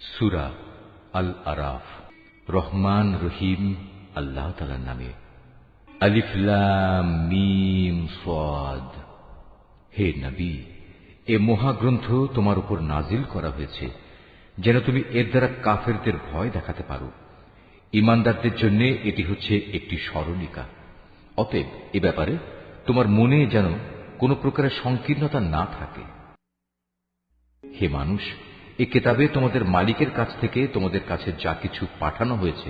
সূরা আল আরাফ। রহমান রহিম আল্লাহ তাআলার নামে। আলিফ লাম মিম সাদ। হে নবী, এ মহাগ্রন্থ তোমার উপর নাজিল করা হয়েছে যেন তুমি এর দ্বারা কাফেরদের ভয় দেখাতে পারো। ঈমানদারদের জন্য এটি হচ্ছে একটি স্মরণিকা। অতএব এ ব্যাপারে তোমার মনে যেন কোনো প্রকারের সংকীর্ণতা না থাকে। হে মানুষ, এ কিতাবে তোমাদের মালিকের কাছ থেকে তোমাদের কাছে যা কিছু পাঠানো হয়েছে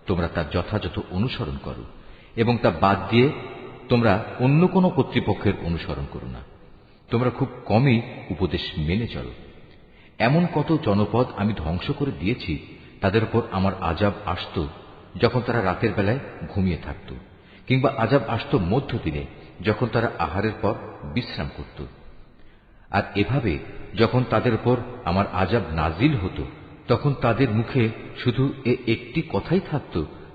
তোমরা তার যথাযথ অনুসরণ করো এবং তা বাদ দিয়ে তোমরা অন্য কোনো কর্তৃপক্ষের অনুসরণ করো না। তোমরা খুব কমই উপদেশ মেনে চলো। এমন কত জনপদ আমি ধ্বংস করে দিয়েছি, তাদের উপর আমার আযাব আসত যখন তারা রাতের বেলায় ঘুমিয়ে থাকত, কিংবা আযাব আসত মধ্যদিনে যখন তারা আহারের পর বিশ্রাম করত। আর এভাবে যখন তাদের উপর আমার আযাব নাজিল হতো তখন তাদের মুখে শুধু একটি কথাই থাকত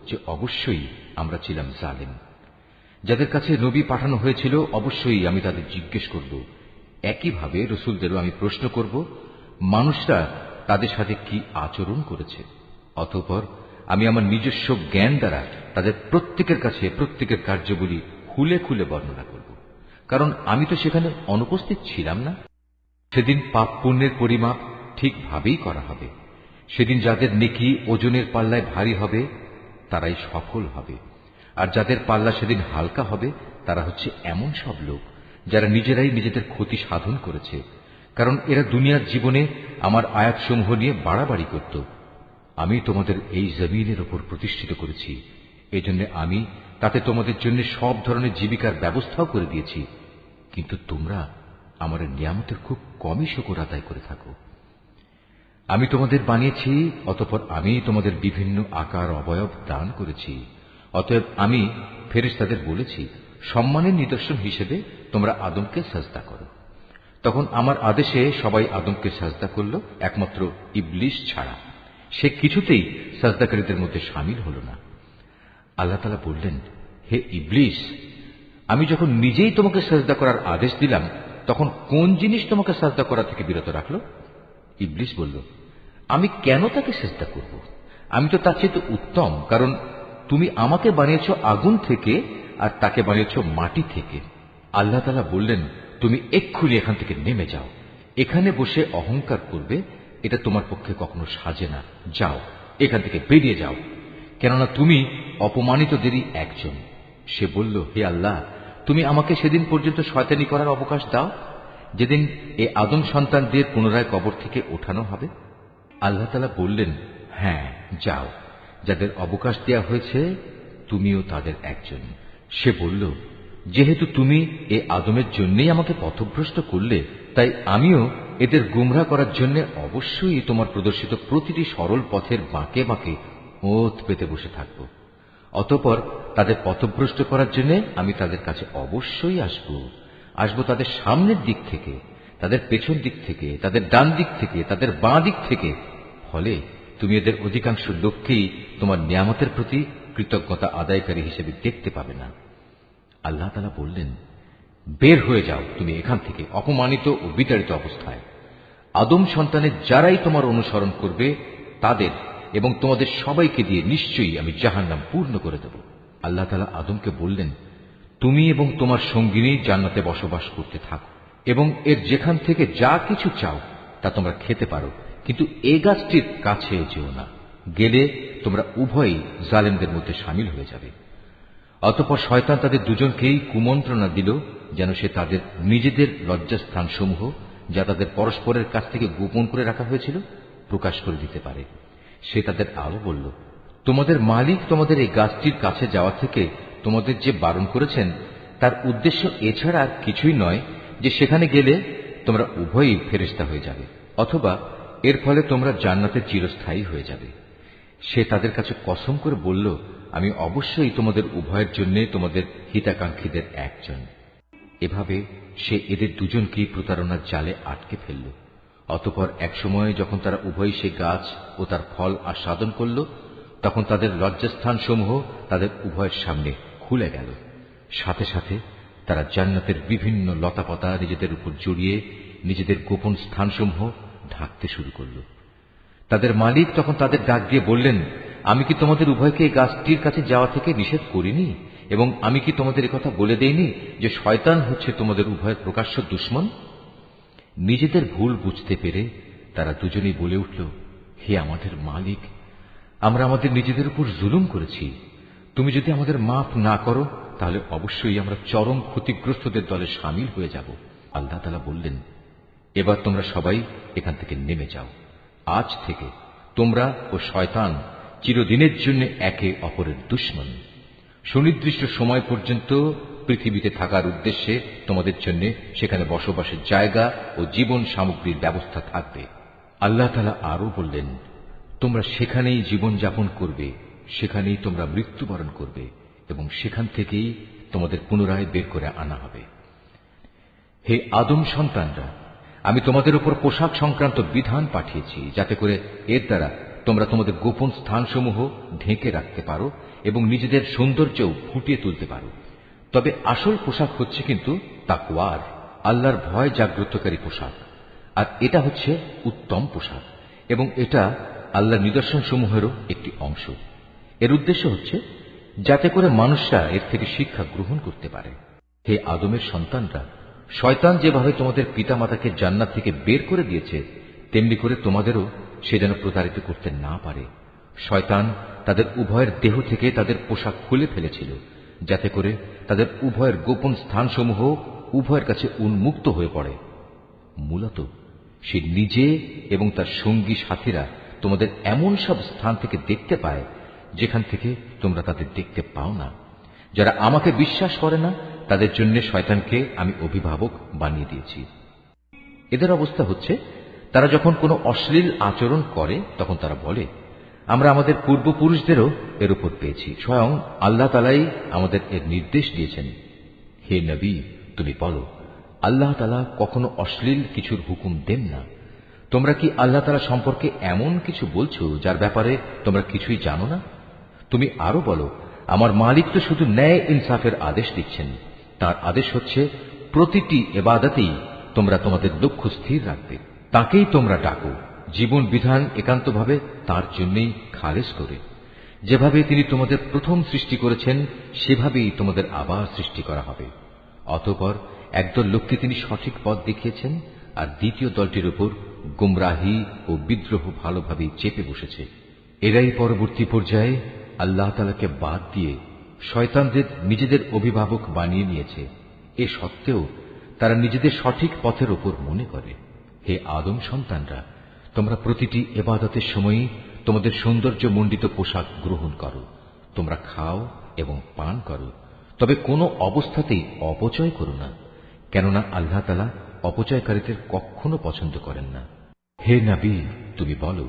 যে অবশ্যই আমরা ছিলাম জালেম। যাদের কাছে নবী পাঠানো হয়েছিল অবশ্যই আমি তাদের জিজ্ঞেস করব। একইভাবে রসুলদেরও আমি প্রশ্ন করব মানুষরা তাদের সাথে কি আচরণ করেছে। অতঃপর আমি আমার নিজস্ব জ্ঞান দ্বারা তাদের প্রত্যেকের কাছে প্রত্যেকের কার্যবলী খুলে খুলে বর্ণনা করব, কারণ আমি তো সেখানে অনুপস্থিত ছিলাম না। সেদিন পাপ পুণ্যের পরিমাপ ঠিকভাবেই করা হবে। সেদিন যাদের নেকি ওজনের পাল্লায় ভারী হবে তারাই সফল হবে, আর যাদের পাল্লা সেদিন হালকা হবে তারা হচ্ছে এমন সব লোক যারা নিজেরাই নিজেদের ক্ষতি সাধন করেছে, কারণ এরা দুনিয়ার জীবনে আমার আয়াতসমূহ নিয়ে বাড়াবাড়ি করত। আমি তোমাদের এই জমিনের ওপর প্রতিষ্ঠিত করেছি, এজন্য আমি তাতে তোমাদের জন্য সব ধরনের জীবিকার ব্যবস্থাও করে দিয়েছি, কিন্তু তোমরা আমার নিয়ামতের খুব কমই শুকর আদায় করে থাকো। আমি তোমাদের বানিয়েছি, অতঃপর আমি তোমাদের বিভিন্ন আকার অবয়ব দান করেছি। অতএব আমি ফেরেশতাদের বলেছি সম্মানের নিদর্শন হিসেবে তোমরা আদমকে সাজদা করো। তখন আমার আদেশে সবাই আদমকে সাজদা করল, একমাত্র ইবলিস ছাড়া। সে কিছুতেই সাজদাকারীদের মধ্যে শামিল হল না। আল্লাহ তাআলা বললেন, হে ইবলিস, আমি যখন নিজেই তোমাকে সাজদা করার আদেশ দিলাম তখন কোন জিনিস তোমাকে সাজদা করা থেকে বিরত রাখল? ইবলিস বলল, আমি কেন তাকে সাজদা করব? আমি তো তার চেয়ে উত্তম, কারণ তুমি আমাকে বানিয়েছ আগুন থেকে আর তাকে বানিয়েছ মাটি থেকে। আল্লাহ তাআলা বললেন, তুমি এক্ষুনি এখান থেকে নেমে যাও। এখানে বসে অহংকার করবে এটা তোমার পক্ষে কখনো সাজে না। যাও, এখান থেকে বেরিয়ে যাও, কেননা তুমি অপমানিতদেরই একজন। সে বলল, হে আল্লাহ, তুমি আমাকে সেদিন পর্যন্ত শয়তানি করার অবকাশ দাও যেদিন এ আদম সন্তানদের পুনরায় কবর থেকে ওঠানো হবে। আল্লাহ তাআলা বললেন, হ্যাঁ যাও, যাদের অবকাশ দেয়া হয়েছে তুমিও তাদের একজন। সে বলল, যেহেতু তুমি এ আদমের জন্যই আমাকে পথভ্রষ্ট করলে, তাই আমিও এদের গুমরাহ করার জন্য অবশ্যই তোমার প্রদর্শিত প্রতিটি সরল পথের বাঁকে বাঁকে ওত পেতে বসে থাকব। অতঃপর তাদের পথভ্রষ্ট করার জন্য আমি তাদের কাছে অবশ্যই আসব তাদের সামনের দিক থেকে, তাদের পেছন দিক থেকে, তাদের ডান দিক থেকে, তাদের বাঁ দিক থেকে। ফলে তুমি এদের অধিকাংশ লোককেই তোমার নিয়ামতের প্রতি কৃতজ্ঞতা আদায়কারী হিসেবে দেখতে পাবে না। আল্লাহ তাআলা বললেন, বের হয়ে যাও তুমি এখান থেকে অপমানিত ও বিতাড়িত অবস্থায়। আদম সন্তানের যারাই তোমার অনুসরণ করবে তাদের এবং তোমাদের সবাইকে দিয়ে নিশ্চয়ই আমি জাহান্নাম পূর্ণ করে দেব। আল্লাহ তাআলা আদমকে বললেন, তুমি এবং তোমার সঙ্গিনী জান্নাতে বসবাস করতে থাকো এবং এর যেখান থেকে যা কিছু চাও তা তোমরা খেতে পারো, কিন্তু এ গাছটির কাছে যেও না, গেলে তোমরা উভয়ই জালেমদের মধ্যে শামিল হয়ে যাবে। অতঃপর শয়তান তাদের দুজনকেই কুমন্ত্রণা দিল যেন সে তাদের নিজেদের লজ্জাস্থানসমূহ যা তাদের পরস্পরের কাছ থেকে গোপন করে রাখা হয়েছিল প্রকাশ করে দিতে পারে। সে তাদের আরো বলল, তোমাদের মালিক তোমাদের এই গাছটির কাছে যাওয়া থেকে তোমাদের যে বারণ করেছেন তার উদ্দেশ্য এছাড়া আর কিছুই নয় যে সেখানে গেলে তোমরা উভয়ই ফেরেশতা হয়ে যাবে, অথবা এর ফলে তোমরা জান্নাতে চিরস্থায়ী হয়ে যাবে। সে তাদের কাছে কসম করে বলল, আমি অবশ্যই তোমাদের উভয়ের জন্য তোমাদের হিতাকাঙ্ক্ষীদের একজন। এভাবে সে এদের দুজনকেই প্রতারণার জালে আটকে ফেলল। অতঃপর একসময় যখন তারা উভয়ই সে গাছ ও তার ফল আস্বাদন করল তখন তাদের লজ্জাস্থানসমূহ তাদের উভয়ের সামনে খুলে গেল। সাথে সাথে তারা জান্নাতের বিভিন্ন লতাপাতা নিজেদের উপর জড়িয়ে নিজেদের গোপন স্থানসমূহ ঢাকতে শুরু করল। তাদের মালিক তখন তাদের ডাক দিয়ে বললেন, আমি কি তোমাদের উভয়কে এই গাছটির কাছে যাওয়া থেকে নিষেধ করিনি? এবং আমি কি তোমাদের একথা বলে দেইনি যে শয়তান হচ্ছে তোমাদের উভয়ের প্রকাশ্য দুশমন? নিজেদের ভুল বুঝতে পেরে তারা দুজনেই বলে উঠল, হে আমাদের মালিক, আমরা আমাদের নিজেদের উপর জুলুম করেছি। তুমি যদি আমাদের মাফ না করো তাহলে অবশ্যই আমরা চরম ক্ষতিগ্রস্তদের দলে সামিল হয়ে যাব। আল্লাহ তাআলা বললেন, এবার তোমরা সবাই এখান থেকে নেমে যাও। আজ থেকে তোমরা ও শয়তান চিরদিনের জন্য একে অপরের দুশমন। সুনির্দিষ্ট সময় পর্যন্ত পৃথিবীতে থাকার উদ্দেশ্যে তোমাদের জন্য সেখানে বসবাসের জায়গা ও জীবন সামগ্রীর ব্যবস্থা থাকবে। আল্লাহ তাআলা আরো বললেন, তোমরা সেখানেই জীবন যাপন করবে, সেখানেই তোমরা মৃত্যুবরণ করবে এবং সেখান থেকেই তোমাদের পুনরায় বের করে আনা হবে। হে আদম সন্তানরা, আমি তোমাদের উপর পোশাক সংক্রান্ত বিধান পাঠিয়েছি, যাতে করে এর দ্বারা তোমরা তোমাদের গোপন স্থানসমূহ ঢেকে রাখতে পারো এবং নিজেদের সৌন্দর্যও ফুটিয়ে তুলতে পারো। তবে আসল পোশাক হচ্ছে কিন্তু তাকওয়ার, আল্লাহর ভয় জাগ্রতকারী পোশাক। আর এটা হচ্ছে উত্তম পোশাক এবং এটা আল্লাহর নিদর্শনসমূহেরও একটি অংশ। এর উদ্দেশ্য হচ্ছে যাতে করে মানুষরা এর থেকে শিক্ষা গ্রহণ করতে পারে। হে আদমের সন্তানরা, শয়তান যেভাবে তোমাদের পিতামাতাকে জান্নাত থেকে বের করে দিয়েছে, তেমনি করে তোমাদেরও সে যেন প্রতারিত করতে না পারে। শয়তান তাদের উভয়ের দেহ থেকে তাদের পোশাক খুলে ফেলেছিল, যাতে করে তাদের উভয়ের গোপন স্থানসমূহ উভয়ের কাছে উন্মুক্ত হয়ে পড়ে। মূলত সে নিজে এবং তার সঙ্গী সাথীরা তোমাদের এমন সব স্থান থেকে দেখতে পায় যেখান থেকে তোমরা তাদের দেখতে পাও না। যারা আমাকে বিশ্বাস করে না তাদের জন্য শয়তানকে আমি অভিভাবক বানিয়ে দিয়েছি। এদের অবস্থা হচ্ছে, তারা যখন কোনো অশ্লীল আচরণ করে তখন তারা বলে, আমরা আমাদের পূর্বপুরুষদেরও এর উপর পেয়েছি, স্বয়ং আল্লাহ তাআলাই আমাদের এর নির্দেশ দিয়েছেন। হে নবী, তুমি বলো, আল্লাহ তাআলা কখনো অশ্লীল কিছুর হুকুম দেন না। তোমরা কি আল্লাহ তাআলা সম্পর্কে এমন কিছু বলছো যার ব্যাপারে তোমরা কিছুই জানো না? তুমি আরো বলো, আমার মালিক তো শুধু ন্যায় ইনসাফের আদেশ দিচ্ছেন। তার আদেশ হচ্ছে প্রতিটি ইবাদতেই তোমরা তোমাদের লক্ষ্য স্থির রাখবে, তাকেই তোমরা ডাকো, জীবন বিধান একান্তভাবে তার জন্যই খালেস করে। যেভাবে তিনি তোমাদের প্রথম সৃষ্টি করেছেন সেভাবেই তোমাদের আবার সৃষ্টি করা হবে। অতঃপর একদল লোককে তিনি সঠিক পথ দেখিয়েছেন, আর দ্বিতীয় দলটির উপর গুমরাহি ও বিদ্রোহ ভালোভাবেই চেপে বসেছে। এরাই পরবর্তী পর্যায়ে আল্লাহ তাআলাকে বাদ দিয়ে শয়তানদের নিজেদের অভিভাবক বানিয়ে নিয়েছে। এ সত্ত্বেও তারা নিজেদের সঠিক পথের ওপর মনে করে। হে আদম সন্তানরা, তোমরা প্রতিটি ইবাদতের সময়ই তোমাদের সৌন্দর্য মণ্ডিত পোশাক গ্রহণ করো, তোমরা খাও এবং পান করো, তবে কোনো অবস্থাতেই অপচয় করো না, কেননা আল্লাহ তাআলা অপচয়কারীদের কখনো পছন্দ করেন না। হে নবী, তুমি বলো,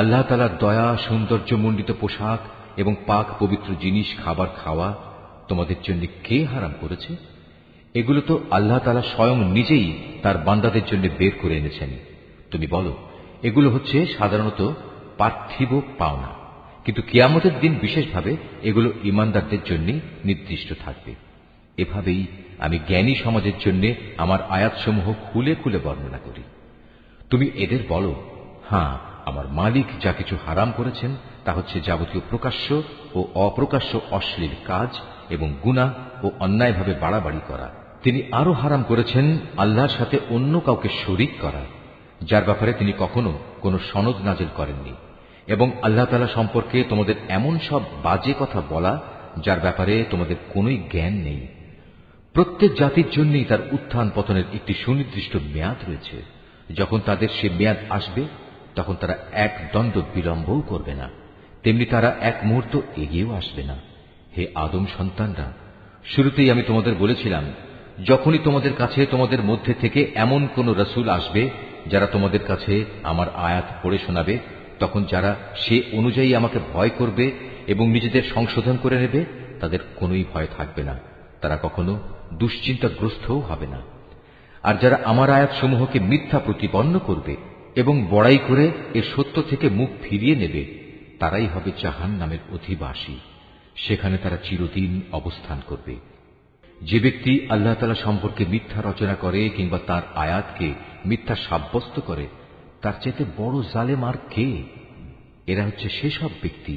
আল্লাহ তাআলার দয়া সৌন্দর্য মণ্ডিত পোশাক এবং পাক পবিত্র জিনিস খাবার খাওয়া তোমাদের জন্য কে হারাম করেছে? এগুলো তো আল্লাহ তাআলা স্বয়ং নিজেই তার বান্দাদের জন্য বের করে এনেছেন। তুমি বলো, এগুলো হচ্ছে সাধারণত পার্থিব পাওনা, কিন্তু কিয়ামতের দিন বিশেষভাবে এগুলো ঈমানদারদের জন্য নির্দিষ্ট থাকবে। এভাবেই আমি জ্ঞানী সমাজের জন্য আমার আয়াতসমূহ খুলে খুলে বর্ণনা করি। তুমি এদের বলো, হ্যাঁ, আমার মালিক যা কিছু হারাম করেছেন তা হচ্ছে যাবতীয় প্রকাশ্য ও অপ্রকাশ্য অশ্লীল কাজ এবং গুনাহ ও অন্যায়ভাবে বাড়াবাড়ি করা। তিনি আরো হারাম করেছেন আল্লাহর সাথে অন্য কাউকে শরীক করা, যার ব্যাপারে তিনি কখনো কোনো সনদ নাজিল করেননি, এবং আল্লাহ তাআলা সম্পর্কে তোমাদের এমন সব বাজে কথা বলা যার ব্যাপারে তোমাদের কোনোই জ্ঞান নেই। প্রত্যেক জাতির জন্যই তার উত্থান পতনের একটি সুনির্দিষ্ট মেয়াদ রয়েছে। যখন তাদের সে মেয়াদ আসবে তখন তারা এক দণ্ড বিলম্বও করবে না, তেমনি তারা এক মুহূর্ত এগিয়েও আসবে না। হে আদম সন্তানরা, শুরুতেই আমি তোমাদের বলেছিলাম, যখনই তোমাদের কাছে তোমাদের মধ্যে থেকে এমন কোন রসুল আসবে যারা তোমাদের কাছে আমার আয়াত পড়ে শোনাবে, তখন যারা সে অনুযায়ী আমাকে ভয় করবে এবং নিজেদের সংশোধন করে নেবে তাদের কোনোই ভয় থাকবে না, তারা কখনো দুশ্চিন্তাগ্রস্তও হবে না। আর যারা আমার আয়াতসমূহকে মিথ্যা প্রতিপন্ন করবে এবং বড়াই করে এ সত্য থেকে মুখ ফিরিয়ে নেবে, তারাই হবে জাহান্নামের অধিবাসী, সেখানে তারা চিরদিন অবস্থান করবে। যে ব্যক্তি আল্লাহ তাআলা সম্পর্কে মিথ্যা রচনা করে কিংবা তার আয়াতকে মিথ্যা সাব্যস্ত করে, তার চাইতে বড় জালেম আর কে? এরা হচ্ছে সেসব ব্যক্তি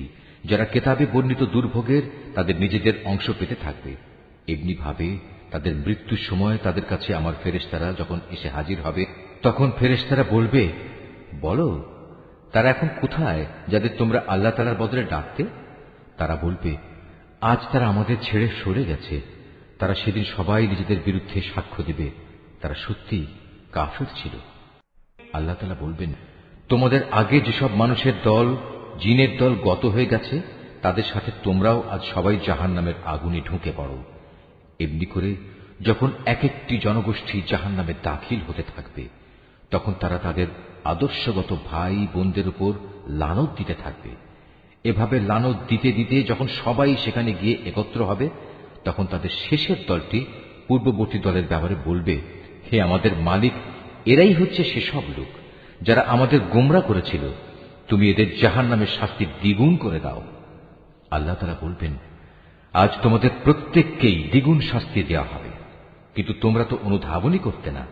যারা কেতাবে বর্ণিত দুর্ভোগের তাদের নিজেদের অংশ পেতে থাকবে। এমনি ভাবে তাদের মৃত্যুর সময় তাদের কাছে আমার ফেরেশতারা যখন এসে হাজির হবে, তখন ফেরেশতারা বলবে, বলো তারা এখন কোথায় যাদের তোমরা আল্লাহ তাআলার বদলে ডাকতে? তারা বলবে, আজ তারা আমাদের ছেড়ে সরে গেছে। তারা সেদিন সবাই নিজেদের বিরুদ্ধে সাক্ষ্য দেবে, তারা সত্যি কাফির ছিল। আল্লাহ তাআলা বলবেন, তোমাদের আগে যেসব মানুষের দল, জিনের দল গত হয়ে গেছে, তাদের সাথে তোমরাও আজ সবাই জাহান্নামের আগুনে ঢুকে পড়ো। এমনি করে যখন এক একটি জনগোষ্ঠী জাহান্নামে দাখিল হতে থাকবে, তখন তারা তাদের আদর্শগত ভাই বোনদের উপর লানত দিতে থাকবে। এভাবে লানত দিতে দিতে যখন সবাই সেখানে গিয়ে একত্র হবে, তখন তাদের শেষের দলটি পূর্ববর্তী দলের ব্যাপারে বলবে, হে আমাদের মালিক, এরাই হচ্ছে সেসব লোক যারা আমাদের গোমরা করেছিল, তুমি এদের জাহান্নামের শাস্তি দ্বিগুণ করে দাও। আল্লাহ তাআলা বলবেন, আজ তোমাদের প্রত্যেককেই দ্বিগুণ শাস্তি দেওয়া হবে, কিন্তু তোমরা তো অনুধাবনই করতে না।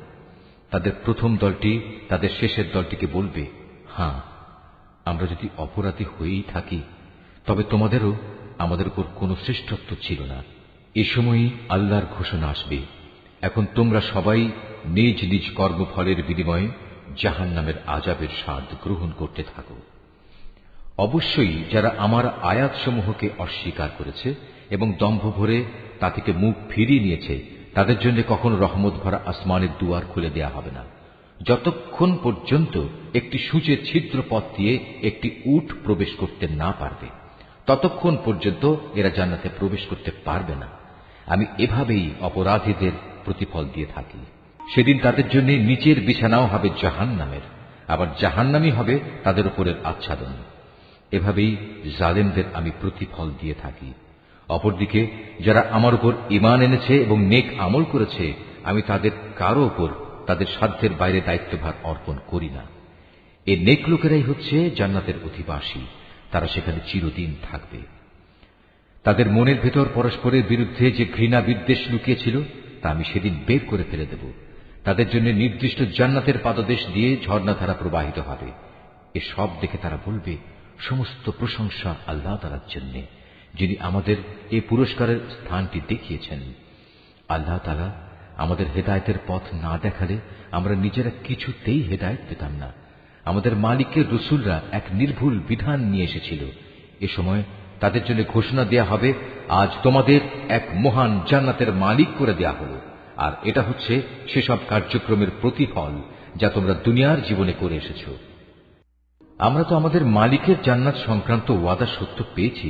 তাদের প্রথম দলটি তাদের শেষের দলটিকে বলবে, হ্যাঁ, আমরা যদি অপরাধী হয়েই থাকি, তবে তোমাদেরও আমাদের উপর কোনো শ্রেষ্ঠত্ব ছিল না। এ সময়ই আল্লাহর ঘোষণা আসবে, এখন তোমরা সবাই নিজ নিজ কর্মফলের বিনিময়ে জাহান্নামের আযাবের স্বাদ গ্রহণ করতে থাকো। অবশ্যই যারা আমার আয়াতসমূহকে অস্বীকার করেছে এবং দম্ভ ভরে তা থেকে মুখ ফিরিয়ে নিয়েছে, তাদের জন্য কখনো রহমত ভরা আসমানের দুয়ার খুলে দেয়া হবে না, যতক্ষণ পর্যন্ত একটি সূচের ছিদ্র পথ দিয়ে একটি উট প্রবেশ করতে না পারবে, ততক্ষণ পর্যন্ত এরা জান্নাতে প্রবেশ করতে পারবে না। আমি এভাবেই অপরাধীদের প্রতিফল দিয়ে থাকি। সেদিন তাদের জন্য নিচের বিছানাও হবে জাহান্নামের, আবার জাহান্নামই হবে তাদের উপরের আচ্ছাদন। এভাবেই জালেমদের আমি প্রতিফল দিয়ে থাকি। অপরদিকে যারা আমার উপর ঈমান এনেছে এবং নেক আমল করেছে, আমি তাদের কারো উপর তাদের সাধ্যের বাইরে দায়িত্বভার অর্পণ করি না। এই নেক লোকেরাই হচ্ছে জান্নাতের অধিবাসী, তারা সেখানে চিরদিন থাকবে। তাদের মনের ভেতর পরস্পরের বিরুদ্ধে যে ঘৃণা বিদ্বেষ লুকিয়েছিল, তা আমি সেদিন বের করে ফেলে দেব। তাদের জন্য নির্দিষ্ট জান্নাতের পাদদেশ দিয়ে ঝর্ণাধারা প্রবাহিত হবে। এসব দেখে তারা বলবে, সমস্ত প্রশংসা আল্লাহ তাআলার জন্য, যিনি আমাদের এই পুরস্কারের স্থানটি দেখিয়েছেন। আল্লাহ তাআলা আমাদের হেদায়েতের পথ না দেখালে আমরা নিজেরা কিছুতেই হেদায়েত পেতাম না। আমাদের মালিকের রসুলরা এক নির্ভুল বিধান নিয়ে এসেছিল। এ সময় তাদের জন্য ঘোষণা দেয়া হবে, আজ তোমাদের এক মহান জান্নাতের মালিক করে দেয়া হলো, আর এটা হচ্ছে সেসব কার্যক্রমের প্রতিফল যা তোমরা দুনিয়ার জীবনে করে এসেছ। আমরা তো আমাদের মালিকের জান্নাত সংক্রান্ত ওয়াদা সত্য পেয়েছি,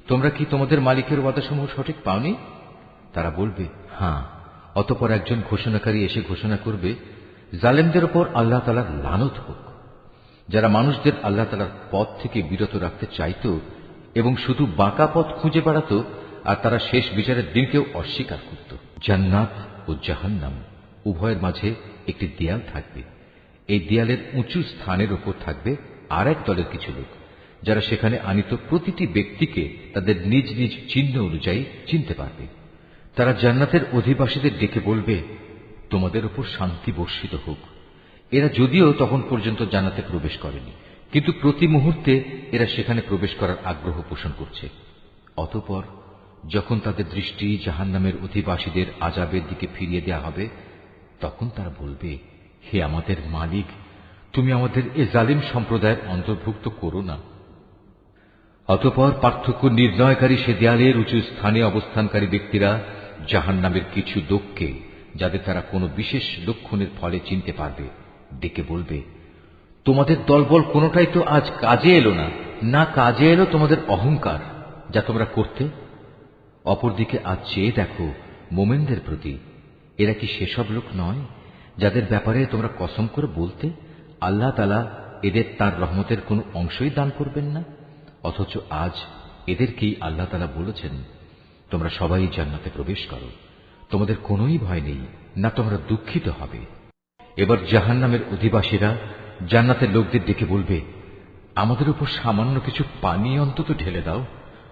তোমরা কি তোমাদের মালিকের ওয়াদাসমূহ সঠিক পাওনি? তারা বলবে, হ্যাঁ। অতঃপর একজন ঘোষণাকারী এসে ঘোষণা করবে, জালেমদের উপর আল্লাহ তাআলার লানত হোক। যারা মানুষদের আল্লাহ তাআলার পথ থেকে বিরত রাখতে চাইত এবং শুধু বাঁকা পথ খুঁজে বেড়াত, আর তারা শেষ বিচারের দিনকেও অস্বীকার করত। জান্নাত ও জাহান্নাম উভয়ের মাঝে একটি দেয়াল থাকবে। এই দেয়ালের উঁচু স্থানের উপর থাকবে আর এক দলের কিছু লোক, যারা সেখানে আনিত প্রতিটি ব্যক্তিকে তাদের নিজ নিজ চিহ্ন অনুযায়ী চিনতে পারবে। তারা জান্নাতের অধিবাসীদের ডেকে বলবে, তোমাদের উপর শান্তি বর্ষিত হোক। এরা যদিও তখন পর্যন্ত জান্নাতে প্রবেশ করেনি, কিন্তু প্রতি মুহূর্তে এরা সেখানে প্রবেশ করার আগ্রহ পোষণ করছে। অতঃপর যখন তাদের দৃষ্টি জাহান্নামের অধিবাসীদের আযাবের দিকে ফিরিয়ে দেয়া হবে, তখন তারা বলবে, হে আমাদের মালিক, তুমি আমাদের এ জালিম সম্প্রদায়ের অন্তর্ভুক্ত করো না। অতঃপর পার্থক্য নির্ণয়কারী সে দেয়ালের উঁচু স্থানে অবস্থানকারী ব্যক্তিরা জাহান্নামের কিছু লোককে, যাদের তারা কোনো বিশেষ লক্ষণের ফলে চিনতে পারবে, ডেকে বলবে, তোমাদের দলবল কোনোটাই তো আজ কাজে এলো না, না কাজে এলো তোমাদের অহংকার যা তোমরা করতে। অপরদিকে আজ চেয়ে দেখো মোমেনদের প্রতি, এরা কি সেসব লোক নয় যাদের ব্যাপারে তোমরা কসম করে বলতে, আল্লাহ তাআলা এদের তার রহমতের কোনো অংশই দান করবেন না, অথচ আজ এদেরকেই আল্লাহ তাআলা বলেছেন, তোমরা সবাই জান্নাতে প্রবেশ করো, তোমাদের কোনোই ভয় নেই, না তোমরা দুঃখিত হবে। এবার জাহান্নামের অধিবাসীরা জান্নাতের লোকদের ডেকে বলবে, আমাদের উপর সামান্য কিছু পানি অন্তত ঢেলে দাও,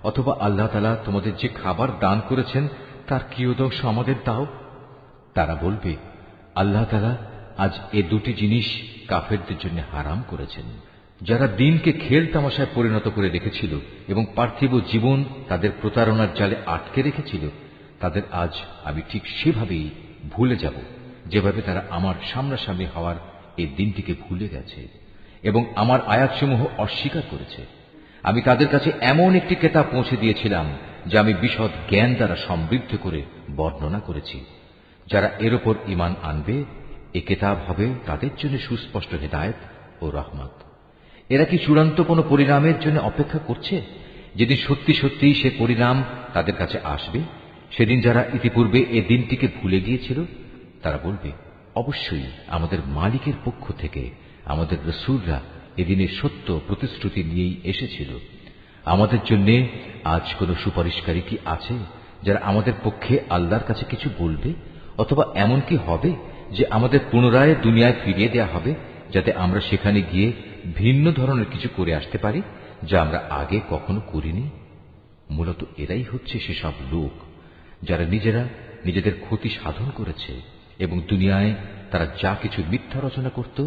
অথবা আল্লাহ তাআলা তোমাদের যে খাবার দান করেছেন তার কিয়দংশ আমাদের দাও। তারা বলবে, আল্লাহ তাআলা আজ এ দুটি জিনিস কাফেরদের জন্য হারাম করেছেন। যারা দিনকে খেল তামাশায় পরিণত করে রেখেছিল এবং পার্থিব জীবন তাদের প্রতারণার জালে আটকে রেখেছিল, তাদের আজ আমি ঠিক সেভাবেই ভুলে যাব যেভাবে তারা আমার সামনাসামনি হওয়ার এই দিনটিকে ভুলে গেছে এবং আমার আয়াতসমূহ অস্বীকার করেছে। আমি তাদের কাছে এমন একটি কেতাব পৌঁছে দিয়েছিলাম যা আমি বিশদ জ্ঞান দ্বারা সমৃদ্ধ করে বর্ণনা করেছি। যারা এর ওপর ঈমান আনবে, এ কেতাব হবে তাদের জন্য সুস্পষ্ট হেদায়েত ও রহমত। এরা কি চূড়ান্ত কোন পরিণামের জন্য অপেক্ষা করছে? যেদিন সত্যি সত্যি সে পরিণাম তাদের কাছে আসবে, সেদিন যারা ইতিপূর্বে এ দিনটিকে ভুলে গিয়েছিল তারা বলবে, অবশ্যই আমাদের মালিকের পক্ষ থেকে আমাদের রাসূলরা এদিনের সত্য প্রতিশ্রুতি নিয়েই এসেছিল। আমাদের জন্য আজ কোন সুপারিশকারী কি আছে যারা আমাদের পক্ষে আল্লাহর কাছে কিছু বলবে? অথবা এমন কি হবে যে আমাদের পুনরায় দুনিয়ায় ফিরিয়ে দেয়া হবে, যাতে আমরা সেখানে গিয়ে ভিন্ন ধরনের কিছু করে আসতে পারি যা আমরা আগে কখনো করিনি? মূলত এরাই হচ্ছে সেসব লোক যারা নিজেরা নিজেদের ক্ষতি সাধন করেছে এবং দুনিয়ায় তারা যা কিছু মিথ্যা রচনা করত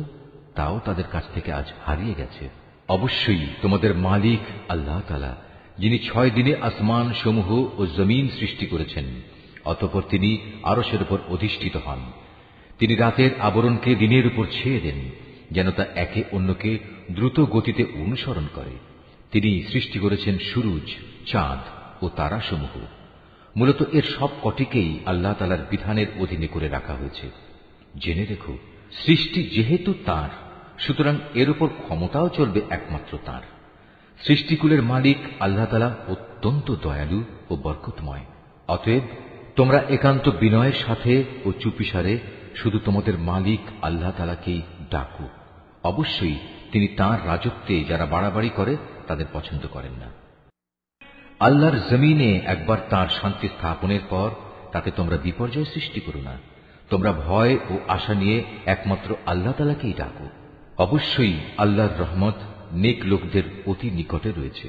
তাও তাদের কাছ থেকে আজ হারিয়ে গেছে। অবশ্যই তোমাদের মালিক আল্লাহ তাআলা, যিনি 6 দিনে আসমান সমূহ ও জমিন সৃষ্টি করেছেন, অতঃপর তিনি আরশের উপর অধিষ্ঠিত হন। তিনি রাতের আবরণকে দিনের উপর ছেয়ে দেন যেন তা একে অন্যকে দ্রুত গতিতে অনুসরণ করে। তিনি সৃষ্টি করেছেন সূরজ, চাঁদ ও তারাসমূহ। মূলত এর সব কটিকেই আল্লাহ তাআলার বিধানের অধীনে করে রাখা হয়েছে। জেনে রেখো, সৃষ্টি যেহেতু তাঁর, সুতরাং এর উপর ক্ষমতাও চলবে একমাত্র তাঁর। সৃষ্টিকুলের মালিক আল্লাহ তাআলা অত্যন্ত দয়ালু ও বরকতময়। অতএব তোমরা একান্ত বিনয়ের সাথে ও চুপিসারে শুধু তোমাদের মালিক আল্লাহ তাআলাকেই ডাকো। অবশ্যই তিনি তাঁর রাজত্বে যারা বাড়াবাড়ি করে তাদের পছন্দ করেন না। আল্লাহর জমিনে একবার তাঁর শান্তি স্থাপনের পর তাতে তোমরা বিপর্যয় সৃষ্টি করো না। তোমরা ভয় ও আশা নিয়ে একমাত্র আল্লাহ তাআলাকেই ডাকো। অবশ্যই আল্লাহর রহমত নেক লোকদের অতি নিকটে রয়েছে।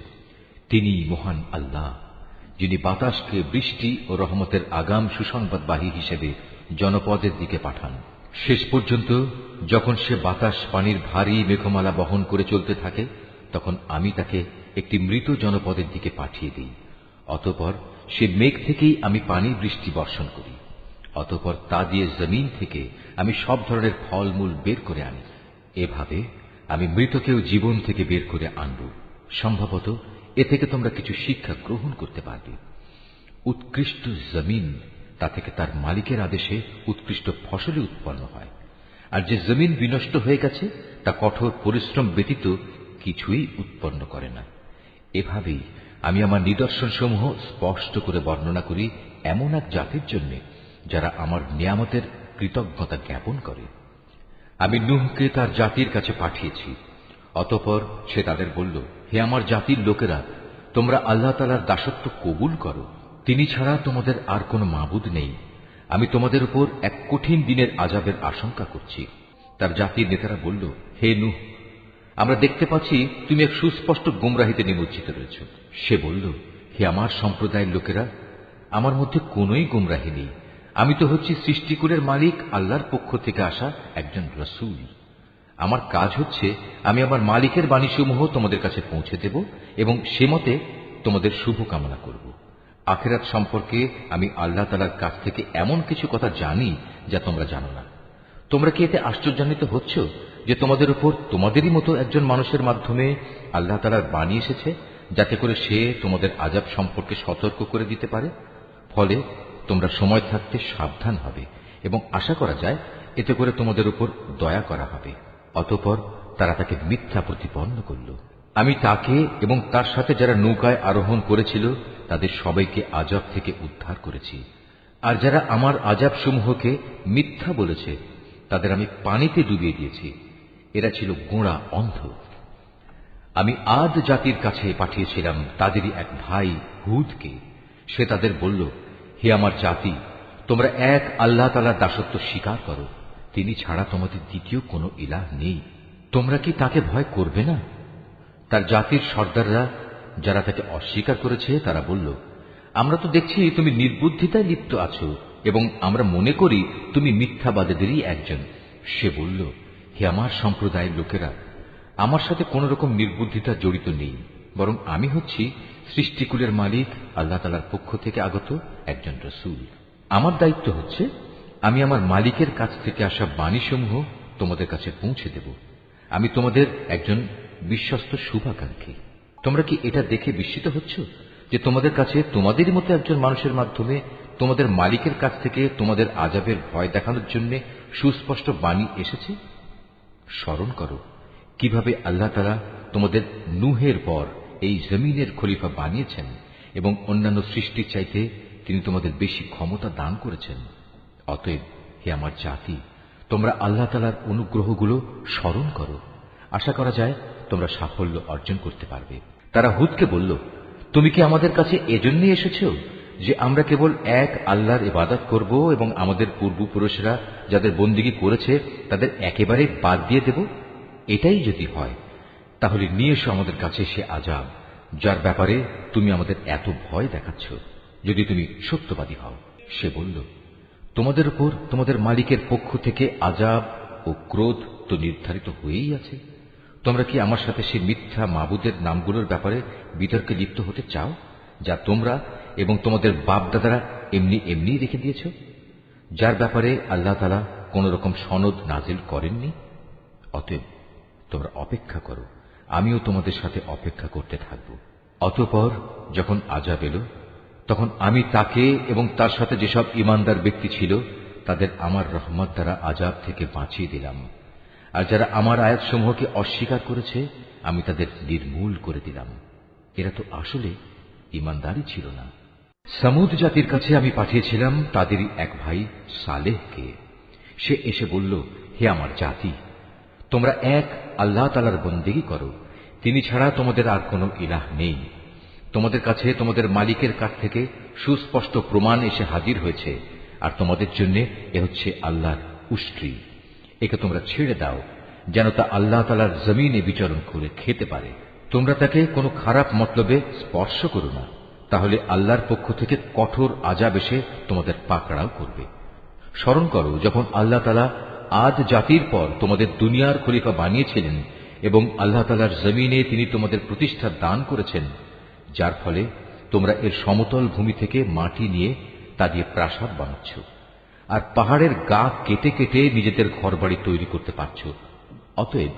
তিনি মহান আল্লাহ, যিনি বাতাসকে বৃষ্টি ও রহমতের আগাম সুসংবাদবাহী হিসেবে জনপদের দিকে পাঠান। শেষ পর্যন্ত যখন সে বাতাস পানির ভারী মেঘমালা বহন করে চলতে থাকে, তখন আমি তাকে একটি মৃত জনপদের দিকে পাঠিয়ে দিই। অতঃপর সে মেঘ থেকেই আমি পানি বৃষ্টি বর্ষণ করি। অতঃপর তা দিয়ে জমিন থেকে আমি সব ধরনের ফলমূল বের করে আনি। এভাবে আমি মৃতকেও জীবন থেকে বের করে আনব। সম্ভবত এ থেকে তোমরা কিছু শিক্ষা গ্রহণ করতে পারবে। উৎকৃষ্ট জমিন, তা থেকে তার মালিকের আদেশে উৎকৃষ্ট ফসলই উৎপন্ন হয়। আর যে জমিন বিনষ্ট হয়ে গেছে তা কঠোর পরিশ্রম ব্যতীত কিছুই উৎপন্ন করে না। এভাবেই আমি আমার নিদর্শনসমূহ স্পষ্ট করে বর্ণনা করি এমন এক জাতির জন্য যারা আমার নিয়ামতের কৃতজ্ঞতা জ্ঞাপন করে। আমি নূহকে তার জাতির কাছে পাঠিয়েছি। অতঃপর সে তাদের বলল, হে আমার জাতির লোকেরা, তোমরা আল্লাহ তাআলার দাসত্ব কবুল করো। তিনি ছাড়া তোমাদের আর কোনো মাবুদ নেই। আমি তোমাদের উপর এক কঠিন দিনের আযাবের আশঙ্কা করছি। তার জাতির নেতারা বলল, হে নূহ, আমরা দেখতে পাচ্ছি তুমি এক সুস্পষ্ট গুমরাহিতে নিমজ্জিত রয়েছ। সে বলল, হে আমার সম্প্রদায়ের লোকেরা, আমার মধ্যে কোনোই গুমরাহি নেই। আমি তো হচ্ছি সৃষ্টিকুলের মালিক আল্লাহর পক্ষ থেকে আসা একজন রাসূল। আমার কাজ হচ্ছে আমি আমার মালিকের বাণীসমূহ তোমাদের কাছে পৌঁছে দেব এবং সে মতে তোমাদের শুভ কামনা করব। আখিরাত সম্পর্কে আমি আল্লাহ তাআলার কাছ থেকে এমন কিছু কথা জানি যা তোমরা জানো না। তোমরা কি এতে আশ্চর্যান্বিত হচ্ছ যে তোমাদের উপর তোমাদেরই মতো একজন মানুষের মাধ্যমে আল্লাহ তাআলার বাণী এসেছে, যাতে করে সে তোমাদের আযাব সম্পর্কে সতর্ক করে দিতে পারে? ফলে তোমরা সময় থাকতে সাবধান হবে এবং আশা করা যায় এতে করে তোমাদের উপর দয়া করা হবে। অতঃপর তারা তাকে মিথ্যা প্রতিপন্ন করল। আমি তাকে এবং তার সাথে যারা নৌকায় আরোহণ করেছিল তাদের সবাইকে আযাব থেকে উদ্ধার করেছি। আর যারা আমার আযাব সমূহকে মিথ্যা বলেছে তাদের আমি পানিতে ডুবিয়ে দিয়েছি। এরা ছিল গোঁড়া অন্ধ। আমি আদ জাতির কাছে পাঠিয়েছিলাম তাদেরই এক ভাই হুদকে। সে তাদের বলল, হে আমার জাতি, তোমরা এক আল্লাহ তাআলার দাসত্ব স্বীকার করো। তিনি ছাড়া তোমাদের দ্বিতীয় কোনো ইলাহ নেই। তোমরা কি তাকে ভয় করবে না? তার জাতির সর্দাররা যারা তাকে অস্বীকার করেছে তারা বলল, আমরা তো দেখছি তুমি নির্বুদ্ধিতায় লিপ্ত আছো এবং আমরা মনে করি তুমি মিথ্যাবাদীদেরই একজন। সে বলল, হে আমার সম্প্রদায়ের লোকেরা, আমার সাথে কোন রকম নির্বুদ্ধিতা জড়িত নেই, বরং আমি হচ্ছি সৃষ্টিকুলের মালিক আল্লাহ তাআলার পক্ষ থেকে আগত একজন রাসূল। আমার দায়িত্ব হচ্ছে আমি আমার মালিকের কাছ থেকে আসা বাণীসমূহ তোমাদের কাছে পৌঁছে দেব। আমি তোমাদের একজন বিশ্বস্ত শুভাকাঙ্ক্ষী। তোমরা কি এটা দেখে বিস্মিত হচ্ছ যে তোমাদের কাছে তোমাদেরই মতো একজন মানুষের মাধ্যমে তোমাদের মালিকের কাছ থেকে তোমাদের আযাবের ভয় দেখানোর জন্য সুস্পষ্ট বাণী এসেছে? স্মরণ করো কিভাবে আল্লাহ তাআলা তোমাদের নূহের পর এই জমিনের খলিফা বানিয়েছেন এবং অন্যান্য সৃষ্টির চাইতে তিনি তোমাদের বেশি ক্ষমতা দান করেছেন। অতএব হে আমার জাতি, তোমরা আল্লাহ তাআলার অনুগ্রহগুলো স্মরণ করো। আশা করা যায় তোমরা সাফল্য অর্জন করতে পারবে। তারা হুদকে বলল, তুমি কি আমাদের কাছে এজন্যই এসেছো যে আমরা কেবল এক আল্লাহর ইবাদত করব এবং আমাদের পূর্বপুরুষরা যাদের বন্দিগি করেছে তাদের একেবারে বাদ দিয়ে দেব? এটাই যদি হয় তাহলে নিয়ে এসো আমাদের কাছে সে আযাব যার ব্যাপারে তুমি আমাদের এত ভয় দেখাচ্ছ, যদি তুমি সত্যবাদী হও। সে বলল, তোমাদের উপর তোমাদের মালিকের পক্ষ থেকে আযাব ও ক্রোধ তো নির্ধারিত হয়েই আছে। তোমরা কি আমার সাথে সে মিথ্যা মাবুদের নামগুলোর ব্যাপারে বিতর্কে লিপ্ত হতে চাও যা তোমরা এবং তোমাদের বাপদাদারা এমনি এমনি রেখে দিয়েছ, যার ব্যাপারে আল্লাহ তাআলা কোন রকম সনদ নাজিল করেননি? অতএব তোমরা অপেক্ষা করো, আমিও তোমাদের সাথে অপেক্ষা করতে থাকব। অতঃপর যখন আযাব এলো তখন আমি তাকে এবং তার সাথে যেসব ঈমানদার ব্যক্তি ছিল তাদের আমার রহমত দ্বারা আযাব থেকে বাঁচিয়ে দিলাম, আর যারা আমার আয়াতসমূহকে অস্বীকার করেছে আমি তাদের নির্মূল করে দিলাম। এরা তো আসলে ঈমানদারই ছিল না। সামুদ জাতির কাছে আমি পাঠিয়েছিলাম তাদেরই এক ভাই সালেহকে। সে এসে বলল, হে আমার জাতি, তোমরা এক আল্লাহ তাআলার বন্দেগী করো, তিনি ছাড়া তোমাদের আর কোনো ইলাহ নেই। তোমাদের কাছে তোমাদের মালিকের কাছ থেকে সুস্পষ্ট প্রমাণ এসে হাজির হয়েছে, আর তোমাদের জন্য এ হচ্ছে আল্লাহর উষ্ট্রি। একে তোমরা ছেড়ে দাও যেন তা আল্লাহ তাআলার জমিনে বিচরণ করে খেতে পারে। তোমরা তাকে কোনো খারাপ মতলবে স্পর্শ করো না, তাহলে আল্লাহর পক্ষ থেকে কঠোর আযাব এসে তোমাদের পাকড়াও করবে। স্মরণ করো যখন আল্লাহ তাআলা আদ জাতির পর তোমাদের দুনিয়ার খলিফা বানিয়েছিলেন এবং আল্লাহ তাআলার জমিনে তিনি তোমাদের প্রতিষ্ঠা দান করেছেন, যার ফলে তোমরা এর সমতল ভূমি থেকে মাটি নিয়ে তা দিয়ে প্রাসাদ বানাচ্ছ, আর পাহাড়ের গা কেটে কেটে নিজেদের ঘরবাড়ি তৈরি করতে পারছ। অতএব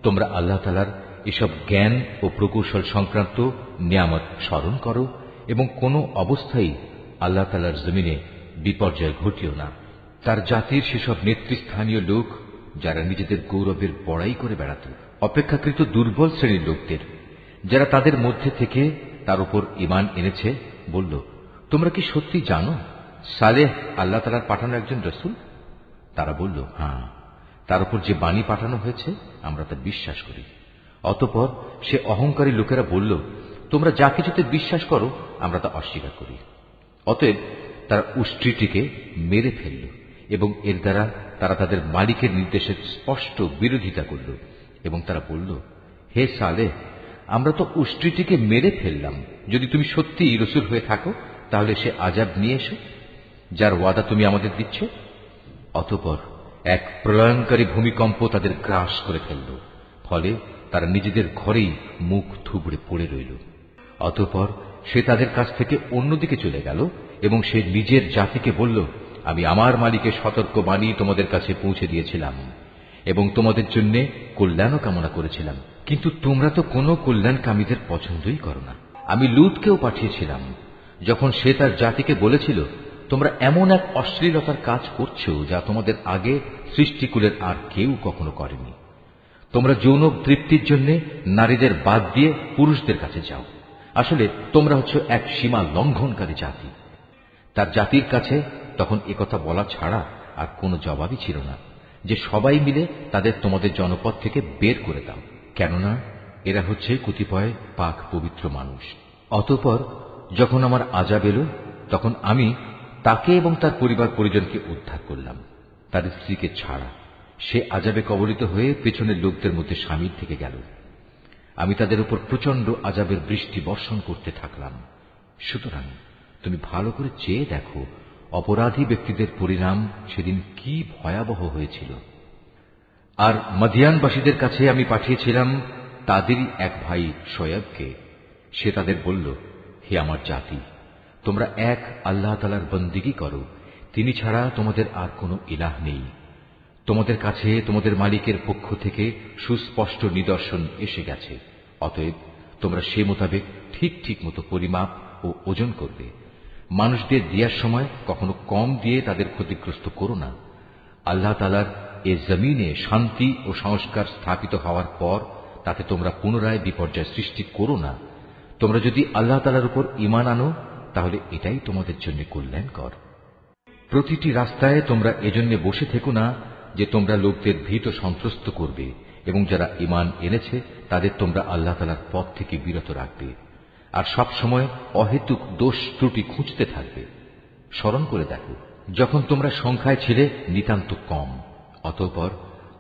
তোমরা আল্লাহ তাআলার এসব জ্ঞান ও প্রকৌশল সংক্রান্ত নিয়ামত স্মরণ করো এবং কোনো অবস্থায় আল্লাহ তাআলার জমিনে বিপর্যয় ঘটিও না। তার জাতির সেসব নেতৃস্থানীয় লোক যারা নিজেদের গৌরবের বড়াই করে বেড়াত, অপেক্ষাকৃত দুর্বল শ্রেণীর লোকদের যারা তাদের মধ্যে থেকে তার উপর ঈমান এনেছে, বলল, তোমরা কি সত্যি জানো সালেহ আল্লাহ তাআলার পাঠানো একজন রাসূল? তারা বলল, হ্যাঁ, তার উপর যে বাণী পাঠানো হয়েছে আমরা তা বিশ্বাস করি। অতঃপর সে অহংকারী লোকেরা বলল, তোমরা যা কিছুতে বিশ্বাস করো আমরা তা অস্বীকার করি। অতএব তারা উষ্ট্রিটিকে মেরে ফেলল এবং এর দ্বারা তারা তাদের মালিকের নির্দেশের স্পষ্ট বিরোধিতা করল এবং তারা বলল, হে সালেহ, আমরা তো উষ্ট্রিটিকে মেরে ফেললাম। যদি তুমি সত্যিই রাসূল হয়ে থাকো তাহলে সে আযাব নিয়ে এসো যার ওয়াদা তুমি আমাদের দিচ্ছ। অতঃপর এক প্রলয়ঙ্কারী ভূমিকম্প তাদের গ্রাস করে ফেলল, ফলে তারা নিজেদের ঘরেই মুখ থুবড়ে পড়ে রইল। অতঃপর সে তাদের কাছ থেকে অন্যদিকে চলে গেল এবং সে নিজের জাতিকে বলল, আমি আমার মালিকের সতর্ক বাণী তোমাদের কাছে পৌঁছে দিয়েছিলাম এবং তোমাদের জন্য কল্যাণও কামনা করেছিলাম, কিন্তু তোমরা তো কোনো কল্যাণকামীদের পছন্দই করো না। আমি লূতকেও পাঠিয়েছিলাম যখন সে তার জাতিকে বলেছিল, তোমরা এমন এক অশ্লীলতার কাজ করছো যা তোমাদের আগে সৃষ্টিকুলের আর কেউ কখনো করেনি। তোমরা যৌন তৃপ্তির জন্য নারীদের বাদ দিয়ে পুরুষদের কাছে যাও। আসলে তোমরা হচ্ছ এক সীমা লঙ্ঘনকারী জাতি। তার জাতির কাছে তখন একথা বলা ছাড়া আর কোনো জবাবই ছিল না যে সবাই মিলে তাদের তোমাদের জনপদ থেকে বের করে দাও, কেননা এরা হচ্ছে কতিপয় পাক পবিত্র মানুষ। অতঃপর যখন আমার আযাব এলো তখন আমি তাকে এবং তার পরিবার পরিজনকে উদ্ধার করলাম, তার স্ত্রীকে ছাড়া। সে আযাবে কবলিত হয়ে পেছনের লোকদের মধ্যে শামিল থেকে গেল। আমি তাদের উপর প্রচন্ড আযাবের বৃষ্টি বর্ষণ করতে থাকলাম। সুতরাং তুমি ভালো করে চেয়ে দেখো অপরাধী ব্যক্তিদের পরিণাম সেদিন কি ভয়াবহ হয়েছিল। আর মদিয়ানবাসীদের কাছে আমি পাঠিয়েছিলাম তাদেরই এক ভাই শোয়েবকে। সে তাদের বলল, হে আমার জাতি, তোমরা এক আল্লাহ তাআলার বন্দেগী করো, তিনি ছাড়া তোমাদের আর কোনো ইলাহ নেই। তোমাদের কাছে তোমাদের মালিকের পক্ষ থেকে সুস্পষ্ট নিদর্শন এসে গেছে, অতএব তোমরা সে মোতাবেক ঠিক ঠিক মতো পরিমাপ ও ওজন করবে। মানুষদের দেওয়ার সময় কখনো কম দিয়ে তাদের ক্ষতিগ্রস্ত করো না। আল্লাহ তাআলার এ জমিনে শান্তি ও সংস্কার স্থাপিত হওয়ার পর তাতে তোমরা পুনরায় বিপর্যয় সৃষ্টি করো না। তোমরা যদি আল্লাহ তাআলার উপর ঈমান আনো তাহলে এটাই তোমাদের জন্য কল্যাণকর। প্রতিটি রাস্তায় তোমরা এজন্য বসে থেকো না যে তোমরা লোকদের ভীত সন্ত্রস্ত করবে, এবং যারা ঈমান এনেছে তাদের তোমরা আল্লাহ তাআলার পথ থেকে বিরত রাখবে, আর সব সময় অহেতুক দোষ ত্রুটি খুঁজতে থাকবে। স্মরণ করে দেখো, যখন তোমরা সংখ্যায় ছিলে নিতান্ত কম, অতঃপর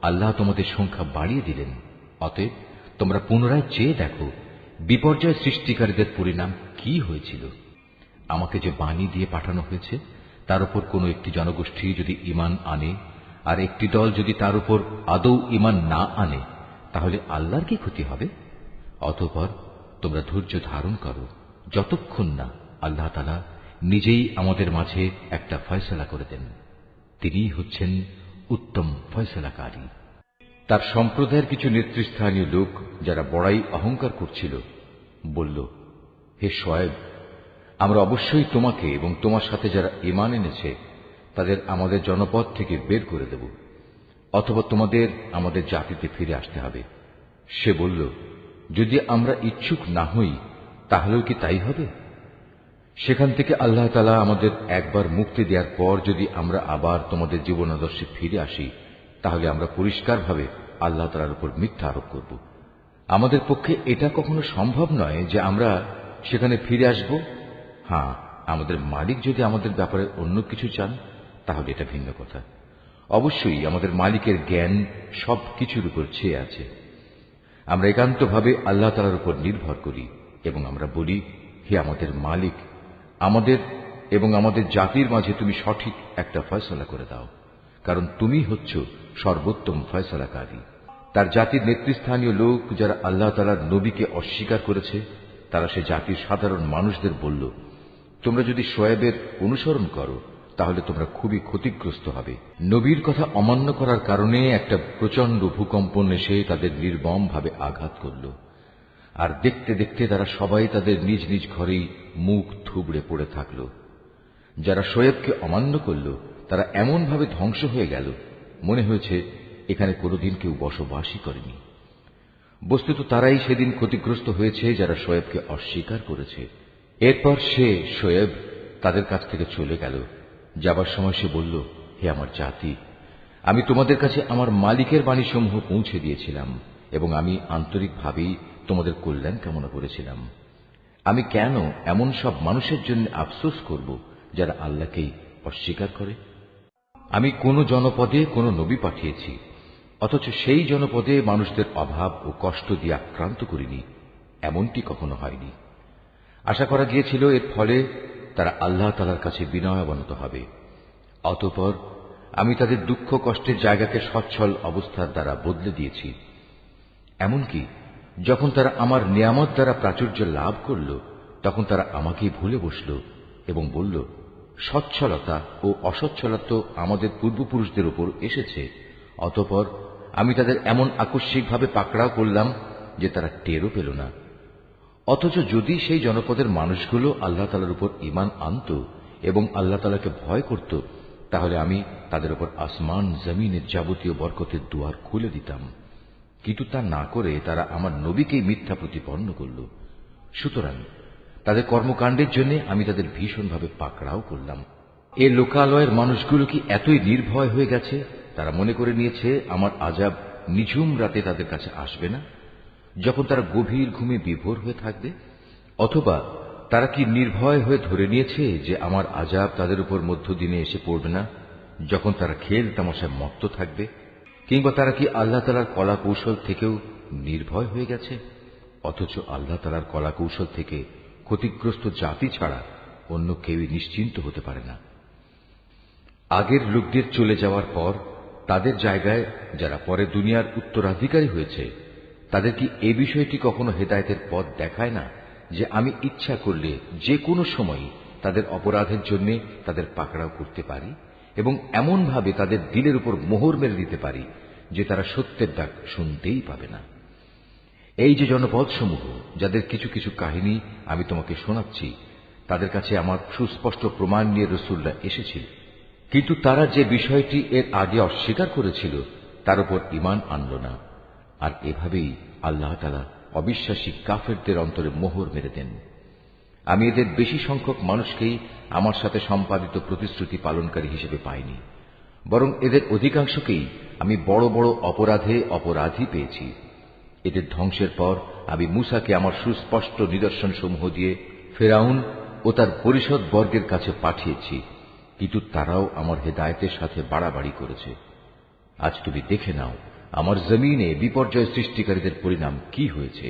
আল্লাহ তোমাদের সংখ্যা বাড়িয়ে দিলেন। অতএব তোমরা পুনরায় চেয়ে দেখো বিপর্যয় সৃষ্টিকারীদের পরিণাম কি হয়েছিল। আমাকে যে বাণী দিয়ে পাঠানো হয়েছে তার উপর কোন একটি জনগোষ্ঠী যদি ঈমান আনে আর একটি দল যদি তার উপর আদৌ ঈমান না আনে, তাহলে আল্লাহর কি ক্ষতি হবে? অতঃপর তোমরা ধৈর্য ধারণ করো যতক্ষণ না আল্লাহ তাআলা নিজেই আমাদের মাঝে একটা ফয়সালা করে দেন। তিনিই হচ্ছেন উত্তম ফয়সালাকারী। তার সম্প্রদায়ের কিছু নেতৃস্থানীয় লোক যারা বড়াই অহংকার করছিল বলল, হে শোয়েব, আমরা অবশ্যই তোমাকে এবং তোমার সাথে যারা ঈমান এনেছে তাদের আমাদের জনপদ থেকে বের করে দেব, অথবা তোমাদের আমাদের জাতিতে ফিরে আসতে হবে। সে বলল, যদি আমরা ইচ্ছুক না হই তাহলেও কি তাই হবে? সেখান থেকে আল্লাহ তাআলা আমাদের একবার মুক্তি দেওয়ার পর যদি আমরা আবার তোমাদের জীবনাদর্শে ফিরে আসি, তাহলে আমরা পরিষ্কারভাবে আল্লাহ তাআলার উপর মিথ্যা আরোপ করব। আমাদের পক্ষে এটা কখনো সম্ভব নয় যে আমরা সেখানে ফিরে আসব। হ্যাঁ, আমাদের মালিক যদি আমাদের ব্যাপারে অন্য কিছু চান তাহলে এটা ভিন্ন কথা। অবশ্যই আমাদের মালিকের জ্ঞান সব কিছুর উপর ছেয়ে আছে। আমরা একান্তভাবে আল্লাহ তাআলার উপর নির্ভর করি এবং আমরা বলি, হে আমাদের মালিক, আমাদের এবং আমাদের জাতির মাঝে তুমি সঠিক একটা ফয়সালা করে দাও, কারণ তুমি হচ্ছ সর্বোত্তম ফয়সালাকারী। তার জাতির নেতৃস্থানীয় লোক যারা আল্লাহ তাআলার নবীকে অস্বীকার করেছে, তারা সে জাতির সাধারণ মানুষদের বলল, তোমরা যদি শোয়েবের অনুসরণ করো তাহলে তোমরা খুবই ক্ষতিগ্রস্ত হবে। নবীর কথা অমান্য করার কারণে একটা প্রচন্ড ভূকম্পন এসে তাদের নির্মমভাবে আঘাত করল, আর দেখতে দেখতে তারা সবাই তাদের নিজ নিজ ঘরেই মুখ থুবড়ে পড়ে থাকল। যারা শোয়েবকে অমান্য করল তারা এমনভাবে ধ্বংস হয়ে গেল, মনে হয়েছে এখানে কোনোদিন কেউ বসবাসই করেনি। বস্তুত তারাই সেদিন ক্ষতিগ্রস্ত হয়েছে যারা শোয়েবকে অস্বীকার করেছে। এরপর সে শোয়েব তাদের কাছ থেকে চলে গেল। যাবার সময় সে বলল, হে আমার জাতি, আমি তোমাদের কাছে আমার মালিকের বাণীসমূহ পৌঁছে দিয়েছিলাম এবং আমি আন্তরিকভাবেই তোমাদের কল্যাণ কামনা করেছিলাম। আমি কেন এমন সব মানুষের জন্য আফসোস করব যারা আল্লাহকেই অস্বীকার করে? আমি কোন জনপদে কোন নবী পাঠিয়েছি, অথচ সেই জনপদে মানুষদের অভাব ও কষ্ট দিয়ে আক্রান্ত করিনি, এমনটি কখনো হয়নি। আশা করা গিয়েছিল এর ফলে তারা আল্লাহ তাআলার কাছে বিনয়াবনত হবে। অতঃপর আমি তাদের দুঃখ কষ্টের জায়গাকে সচ্ছল অবস্থার দ্বারা বদলে দিয়েছি। এমনকি যখন তারা আমার নিয়ামত দ্বারা প্রাচুর্য লাভ করল, তখন তারা আমাকেই ভুলে বসল এবং বলল, সচ্ছলতা ও অসচ্ছলতা তো আমাদের পূর্বপুরুষদের উপর এসেছে। অতঃপর আমি তাদের এমন আকস্মিকভাবে পাকড়াও করলাম যে তারা টেরও পেল না। অথচ যদি সেই জনপদের মানুষগুলো আল্লাহ তাআলার উপর ঈমান আনত এবং আল্লাহ তাআলাকে ভয় করত, তাহলে আমি তাদের উপর আসমান জমিনের যাবতীয় বরকতের দুয়ার খুলে দিতাম। কিন্তু তা না করে তারা আমার নবীকেই মিথ্যা প্রতিপন্ন করল। সুতরাং তাদের কর্মকাণ্ডের জন্য আমি তাদের ভীষণভাবে পাকড়াও করলাম। এ লোকালয়ের মানুষগুলো কি এতই নির্ভয় হয়ে গেছে তারা মনে করে নিয়েছে আমার আযাব নিঝুম রাতে তাদের কাছে আসবে না, যখন তারা গভীর ঘুমে বিভোর হয়ে থাকবে? অথবা তারা কি নির্ভয় হয়ে ধরে নিয়েছে যে আমার আযাব তাদের উপর মধ্যদিনে এসে পড়বে না, যখন তারা খেল তামাশায় মত্ত থাকবে? কিংবা তারা কি আল্লাহ তাআলার কলা কৌশল থেকেও নির্ভয় হয়ে গেছে? অথচ আল্লাহ তাআলার কলা কৌশল থেকে ক্ষতিগ্রস্ত জাতি ছাড়া অন্য কেউই নিশ্চিন্ত হতে পারে না। আগের লোকদের চলে যাওয়ার পর তাদের জায়গায় যারা পরে দুনিয়ার উত্তরাধিকারী হয়েছে, তাদের কি এই বিষয়টি কখনো হেদায়েতের পথ দেখায় না যে আমি ইচ্ছা করলে যে কোনো সময় তাদের অপরাধের জন্য তাদের পাকড়াও করতে পারি এবং এমন ভাবে তাদের দিলের উপর মোহর মেরে দিতে পারি যে তারা সত্যের ডাক শুনতেই পাবে না। এই যে জনপদসমূহ যাদের কিছু কিছু কাহিনী আমি তোমাকে শোনাচ্ছি, তাদের কাছে আমার সুস্পষ্ট প্রমাণ নিয়ে রাসূলরা এসেছিল, কিন্তু তারা যে বিষয়টি এর আগে অস্বীকার করেছিল তার উপর ঈমান আনল না। আর এভাবেই আল্লাহ তাআলা অবিশ্বাসী কাফেরদের অন্তরে মোহর মেরে দেন। আমি এদের বেশি সংখ্যক মানুষকেই আমার সাথে সম্পাদিত প্রতিশ্রুতি পালনকারী হিসেবে পাইনি, বরং এদের অধিকাংশকেই আমি বড় বড় অপরাধে অপরাধী পেয়েছি। এদের ধ্বংসের পর আমি মূসাকে আমার সুস্পষ্ট নিদর্শন সমূহ দিয়ে ফেরাউন ও তার পরিষদ বর্গের কাছে পাঠিয়েছি, কিন্তু তারাও আমার হেদায়েতের সাথে বাড়াবাড়ি করেছে। আজ তুমি দেখে নাও আমার জমিনে বিপর্যয় সৃষ্টিকারীদের পরিণাম কি হয়েছে।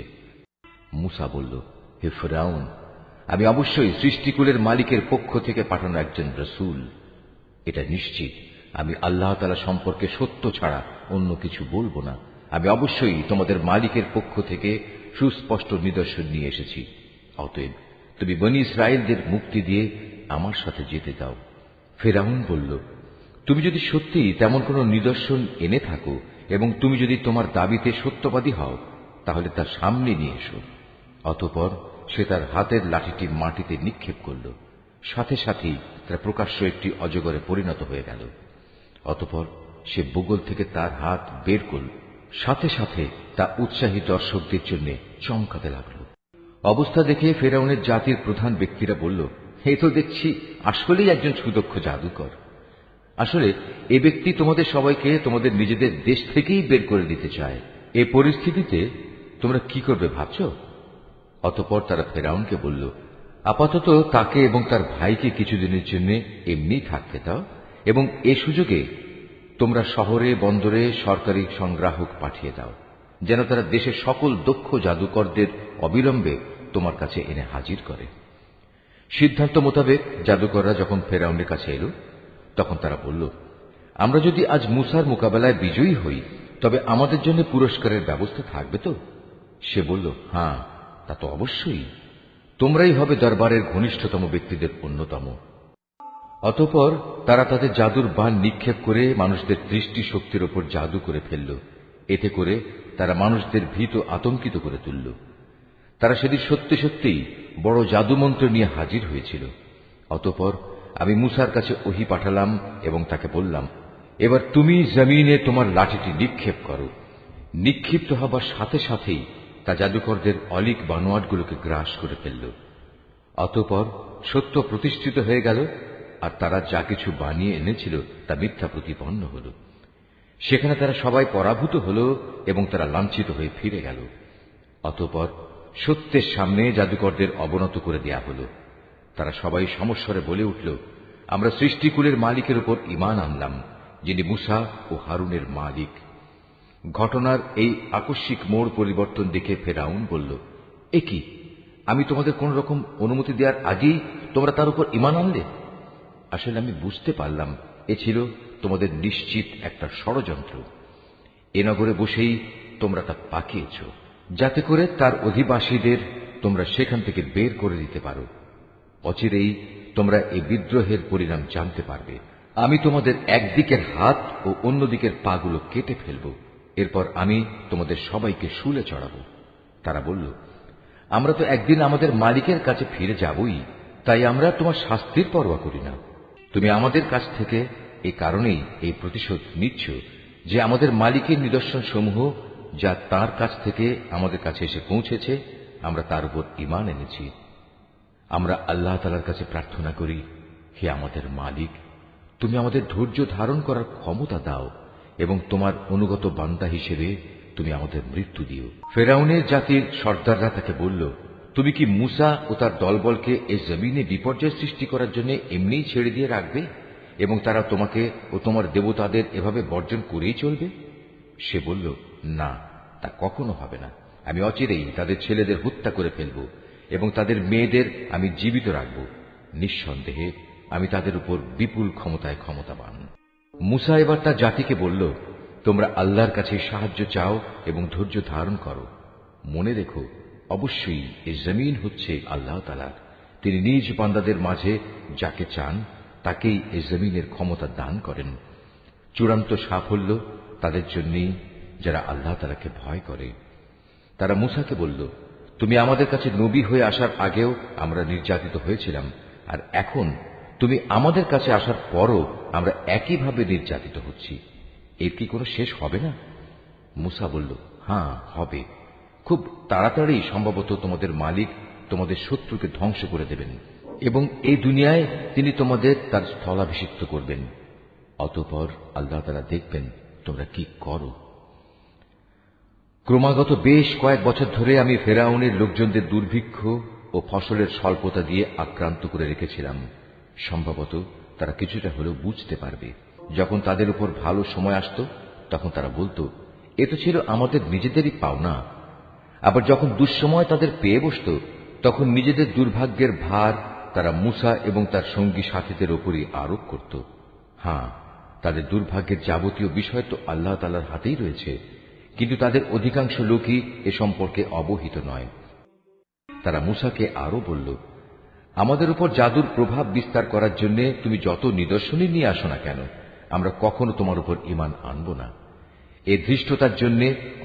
মূসা বলল, হে ফেরাউন, আমি অবশ্যই সৃষ্টিকুলের মালিকের পক্ষ থেকে পাঠানো একজন রাসূল। এটা নিশ্চিত আমি আল্লাহ তাআলা সম্পর্কে সত্য ছাড়া অন্য কিছু বলবো না। আমি অবশ্যই তোমাদের মালিকের পক্ষ থেকে সুস্পষ্ট নিদর্শন নিয়ে এসেছি। অতএব তুমি বনী ইসরায়েলদের মুক্তি দিয়ে আমার সাথে যেতে দাও। ফেরাউন বলল, তুমি যদি সত্যি তেমন কোন নিদর্শন এনে থাকো এবং তুমি যদি তোমার দাবিতে সত্যবাদী হও, তাহলে তার সামনে নিয়ে এসো। অতঃপর সে তার হাতের লাঠিটি মাটিতে নিক্ষেপ করল, সাথে সাথেই তার প্রকাশ্য একটি অজগরে পরিণত হয়ে গেল। অতঃপর সে বুগল থেকে তার হাত বের করল, সাথে সাথে তা উৎসাহী দর্শকদের জন্য চমকাতে লাগল। অবস্থা দেখে ফেরাউনের জাতির প্রধান ব্যক্তিরা বলল, এই তো দেখছি আসলেই একজন সুদক্ষ জাদুকর। আসলে এ ব্যক্তি তোমাদের সবাইকে তোমাদের নিজেদের দেশ থেকেই বের করে দিতে চায়। এ পরিস্থিতিতে তোমরা কি করবে ভাবছ? অতঃপর তারা ফেরাউনকে বলল, আপাতত তাকে এবং তার ভাইকে কিছুদিনের জন্য এমনি থাকতে দাও এবং এ সুযোগে তোমরা শহরে বন্দরে সরকারি সংগ্রাহক পাঠিয়ে দাও, যেন তারা দেশের সকল দক্ষ জাদুকরদের অবিলম্বে তোমার কাছে এনে হাজির করে। সিদ্ধান্ত মোতাবেক জাদুকররা যখন ফেরাউনের কাছে এলো, তখন তারা বলল, আমরা যদি আজ মূসার মোকাবেলায় বিজয়ী হই, তবে আমাদের জন্য পুরস্কারের ব্যবস্থা থাকবে তো? সে বলল, হ্যাঁ, তা তো অবশ্যই। তোমরাই হবে দরবারের ঘনিষ্ঠতম ব্যক্তিদের অন্যতম। অতঃপর তারা তাদের জাদুর বাণ নিক্ষেপ করে মানুষদের দৃষ্টি শক্তির ওপর জাদু করে ফেলল। এতে করে তারা মানুষদের ভীত আতঙ্কিত করে তুলল। তারা সেদিন সত্যি সত্যিই বড় জাদুমন্ত্র নিয়ে হাজির হয়েছিল। অতঃপর আমি মূসার কাছে ওহী পাঠালাম এবং তাকে বললাম, এবার তুমি জমিনে তোমার লাঠিটি নিক্ষেপ করো। নিক্ষিপ্ত হবার সাথে সাথেই তা জাদুকরদের অলিক বানোয়াটগুলোকে গ্রাস করে ফেলল। অতঃপর সত্য প্রতিষ্ঠিত হয়ে গেল, আর তারা যা কিছু বানিয়ে এনেছিল তা মিথ্যা প্রতিপন্ন হল। সেখানে তারা সবাই পরাভূত হল এবং তারা লাঞ্ছিত হয়ে ফিরে গেল। অতঃপর সত্যের সামনে জাদুকরদের অবনত করে দেয়া হল। তারা সবাই সমস্বরে বলে উঠল, আমরা সৃষ্টিকুলের মালিকের উপর ঈমান আনলাম, যিনি মূসা ও হারুনের মালিক। ঘটনার এই আকস্মিক মোড় পরিবর্তন দেখে ফেরাউন বলল, এ কি, আমি তোমাদের কোন রকম অনুমতি দেওয়ার আগেই তোমরা তার উপর ঈমান আনলে? আসলে আমি বুঝতে পারলাম এ ছিল তোমাদের নিশ্চিত একটা ষড়যন্ত্র। এ নগরে বসেই তোমরা তা পাকিয়েছ, যাতে করে তার অধিবাসীদের তোমরা সেখান থেকে বের করে দিতে পারো। অচিরেই তোমরা এই বিদ্রোহের পরিণাম জানতে পারবে। আমি তোমাদের একদিকের হাত ও অন্যদিকের পাগুলো কেটে ফেলব, এরপর আমি তোমাদের সবাইকে শুলে চড়াবো। তারা বলল, আমরা তো একদিন আমাদের মালিকের কাছে ফিরে যাবই, তাই আমরা তোমার শাস্তির পরোয়া করি না। তুমি আমাদের কাছ থেকে এই কারণেই এই প্রতিশোধ নিচ্ছ যে আমাদের মালিকের নিদর্শন সমূহ যা তার কাছ থেকে আমাদের কাছে এসে পৌঁছেছে, আমরা তার উপর ঈমান এনেছি। আমরা আল্লাহ তাআলার কাছে প্রার্থনা করি, হে আমাদের মালিক, তুমি আমাদের ধৈর্য ধারণ করার ক্ষমতা দাও এবং তোমার অনুগত বান্দা হিসেবে তুমি আমাদের মৃত্যু দিও। ফেরাউনের জাতির সর্দাররা তাকে বলল, তুমি কি মূসা ও তার দলবলকে এই জমিনে বিপর্যয় সৃষ্টি করার জন্য এমনিই ছেড়ে দিয়ে রাখবে এবং তারা তোমাকে ও তোমার দেবতাদের এভাবে বর্জন করেই চলবে? সে বলল, না, তা কখনো হবে না। আমি অচিরেই তাদের ছেলেদের হত্যা করে ফেলব এবং তাদের মেয়েদের আমি জীবিত রাখব। নিঃসন্দেহে আমি তাদের উপর বিপুল ক্ষমতায় ক্ষমতাবান। মুসা এবার তার জাতিকে বলল, তোমরা আল্লাহর কাছে সাহায্য চাও এবং ধৈর্য ধারণ করো। মনে রেখো, অবশ্যই এই জমিন হচ্ছে আল্লাহ তাআলার। তিনি নিজ বান্দাদের মাঝে যাকে চান তাকেই এই জমিনের ক্ষমতা দান করেন। চূড়ান্ত সাফল্য তাদের জন্যই যারা আল্লাহ তাআলাকে ভয় করে। তারা মুসাকে বলল, তুমি আমাদের কাছে নবী হয়ে আসার আগেও আমরা নির্যাতিত হয়েছিলাম, আর এখন তুমি আমাদের কাছে আসার পরও আমরা একইভাবে নির্যাতিত হচ্ছি। এর কি কোনো শেষ হবে না? মুসা বলল, হ্যাঁ হবে। খুব তাড়াতাড়ি সম্ভবত তোমাদের মালিক তোমাদের শত্রুকে ধ্বংস করে দেবেন এবং এই দুনিয়ায় তিনি তোমাদের তার স্থলাভিষিক্ত করবেন। অতঃপর আল্লাহ তাআলা দেখবেন তোমরা কি করো। ক্রমাগত বেশ কয়েক বছর ধরে আমি ফেরাউনের লোকজনদের দুর্ভিক্ষ ও ফসলের স্বল্পতা দিয়ে আক্রান্ত করে রেখেছিলাম। সম্ভবত তারা কিছুটা হলেও বুঝতে পারবে। যখন তাদের উপর ভালো সময় আসত তখন তারা বলতো, এ তো ছিল আমাদের নিজেদেরই পাওনা। আবার যখন দুঃসময় তাদের পেয়ে বসত তখন নিজেদের দুর্ভাগ্যের ভার তারা মুসা এবং তার সঙ্গী সাথীদের ওপরই আরোপ করত। হ্যাঁ, তাদের দুর্ভাগ্যের যাবতীয় বিষয় তো আল্লাহ তাআলার হাতেই রয়েছে, কিন্তু তাদের অধিকাংশ লোকই এ সম্পর্কে অবহিত নয়। তারা মুসাকে আরো বলল, আমাদের উপর জাদুর প্রভাব বিস্তার করার জন্য তুমি যত নিদর্শনই নিয়ে আসো না কেন, আমরা কখনো তোমার উপর ঈমান আনব না। এ ধৃষ্টতার জন্য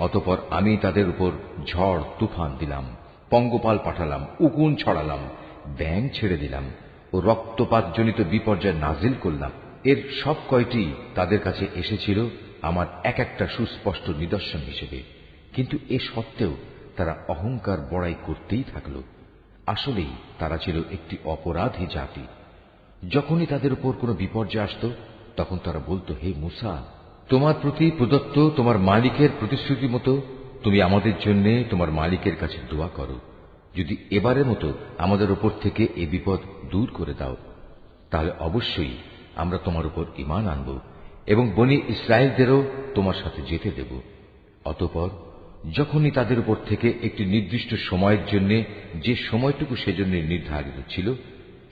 অতঃপর আমি তাদের উপর ঝড় তুফান দিলাম, পঙ্গপাল পাঠালাম, উকুন ছড়ালাম, ব্যাঙ ছেড়ে দিলাম ও রক্তপাতজনিত বিপর্যয় নাজিল করলাম। এর সব কয়টি তাদের কাছে এসেছিল আমার এক একটা সুস্পষ্ট নিদর্শন হিসেবে, কিন্তু এ সত্ত্বেও তারা অহংকার বড়াই করতেই থাকল। আসলেই তারা ছিল একটি অপরাধী জাতি। যখনই তাদের উপর কোনো বিপর্যয় আসত তখন তারা বলতো, হে মুসা, তোমার প্রতি প্রদত্ত তোমার মালিকের প্রতিশ্রুতি মতো তুমি আমাদের জন্য তোমার মালিকের কাছে দোয়া করো। যদি এবারের মতো আমাদের উপর থেকে এ বিপদ দূর করে দাও, তাহলে অবশ্যই আমরা তোমার উপর ঈমান আনব এবং বনী ইসরায়েলদেরও তোমার সাথে যেতে দেব। অতঃপর যখনই তাদের উপর থেকে একটি নির্দিষ্ট সময়ের জন্য যে সময়টুকু সেজন্য নির্ধারিত ছিল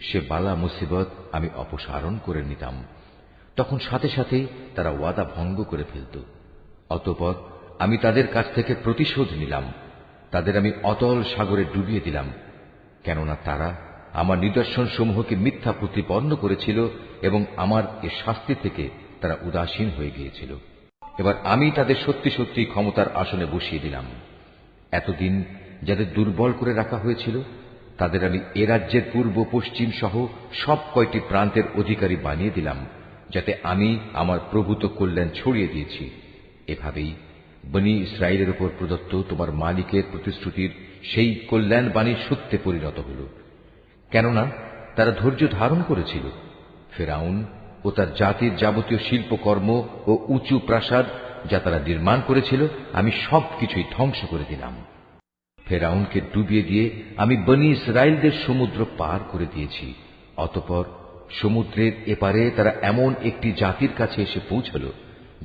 সে বালা মুসিবত আমি অপসারণ করে নিতাম, তখন সাথে সাথেই তারা ওয়াদা ভঙ্গ করে ফেলত। অতঃপর আমি তাদের কাছ থেকে প্রতিশোধ নিলাম, তাদের আমি অতল সাগরে ডুবিয়ে দিলাম, কেননা তারা আমার নিদর্শন সমূহকে মিথ্যা প্রতিপন্ন করেছিল এবং আমার এ শাস্তি থেকে তারা উদাসীন হয়ে গিয়েছিল। এবার আমি তাদের সত্যি সত্যি ক্ষমতার আসনে বসিয়ে দিলাম। এতদিন যাদের দুর্বল করে রাখা হয়েছিল তাদের আমি এ রাজ্যের পূর্ব পশ্চিম সহ সব কয়টি প্রান্তের অধিকারী বানিয়ে দিলাম, যাতে আমি আমার প্রভূত কল্যাণ ছড়িয়ে দিয়েছি। এভাবেই বনী ইসরায়েলের উপর প্রদত্ত তোমার মালিকের প্রতিশ্রুতির সেই কল্যাণ বাণীর সত্যে পরিণত হল, কেননা তারা ধৈর্য ধারণ করেছিল। ফেরাউন ও তার জাতির যাবতীয় শিল্পকর্ম ও উঁচু প্রাসাদ যা তারা নির্মাণ করেছিল আমি সবকিছুই ধ্বংস করে দিলাম। ফেরাউনকে ডুবিয়ে দিয়ে আমি বনী ইসরায়েলদের সমুদ্র পার করে দিয়েছি। অতঃপর সমুদ্রের এপারে তারা এমন একটি জাতির কাছে এসে পৌঁছল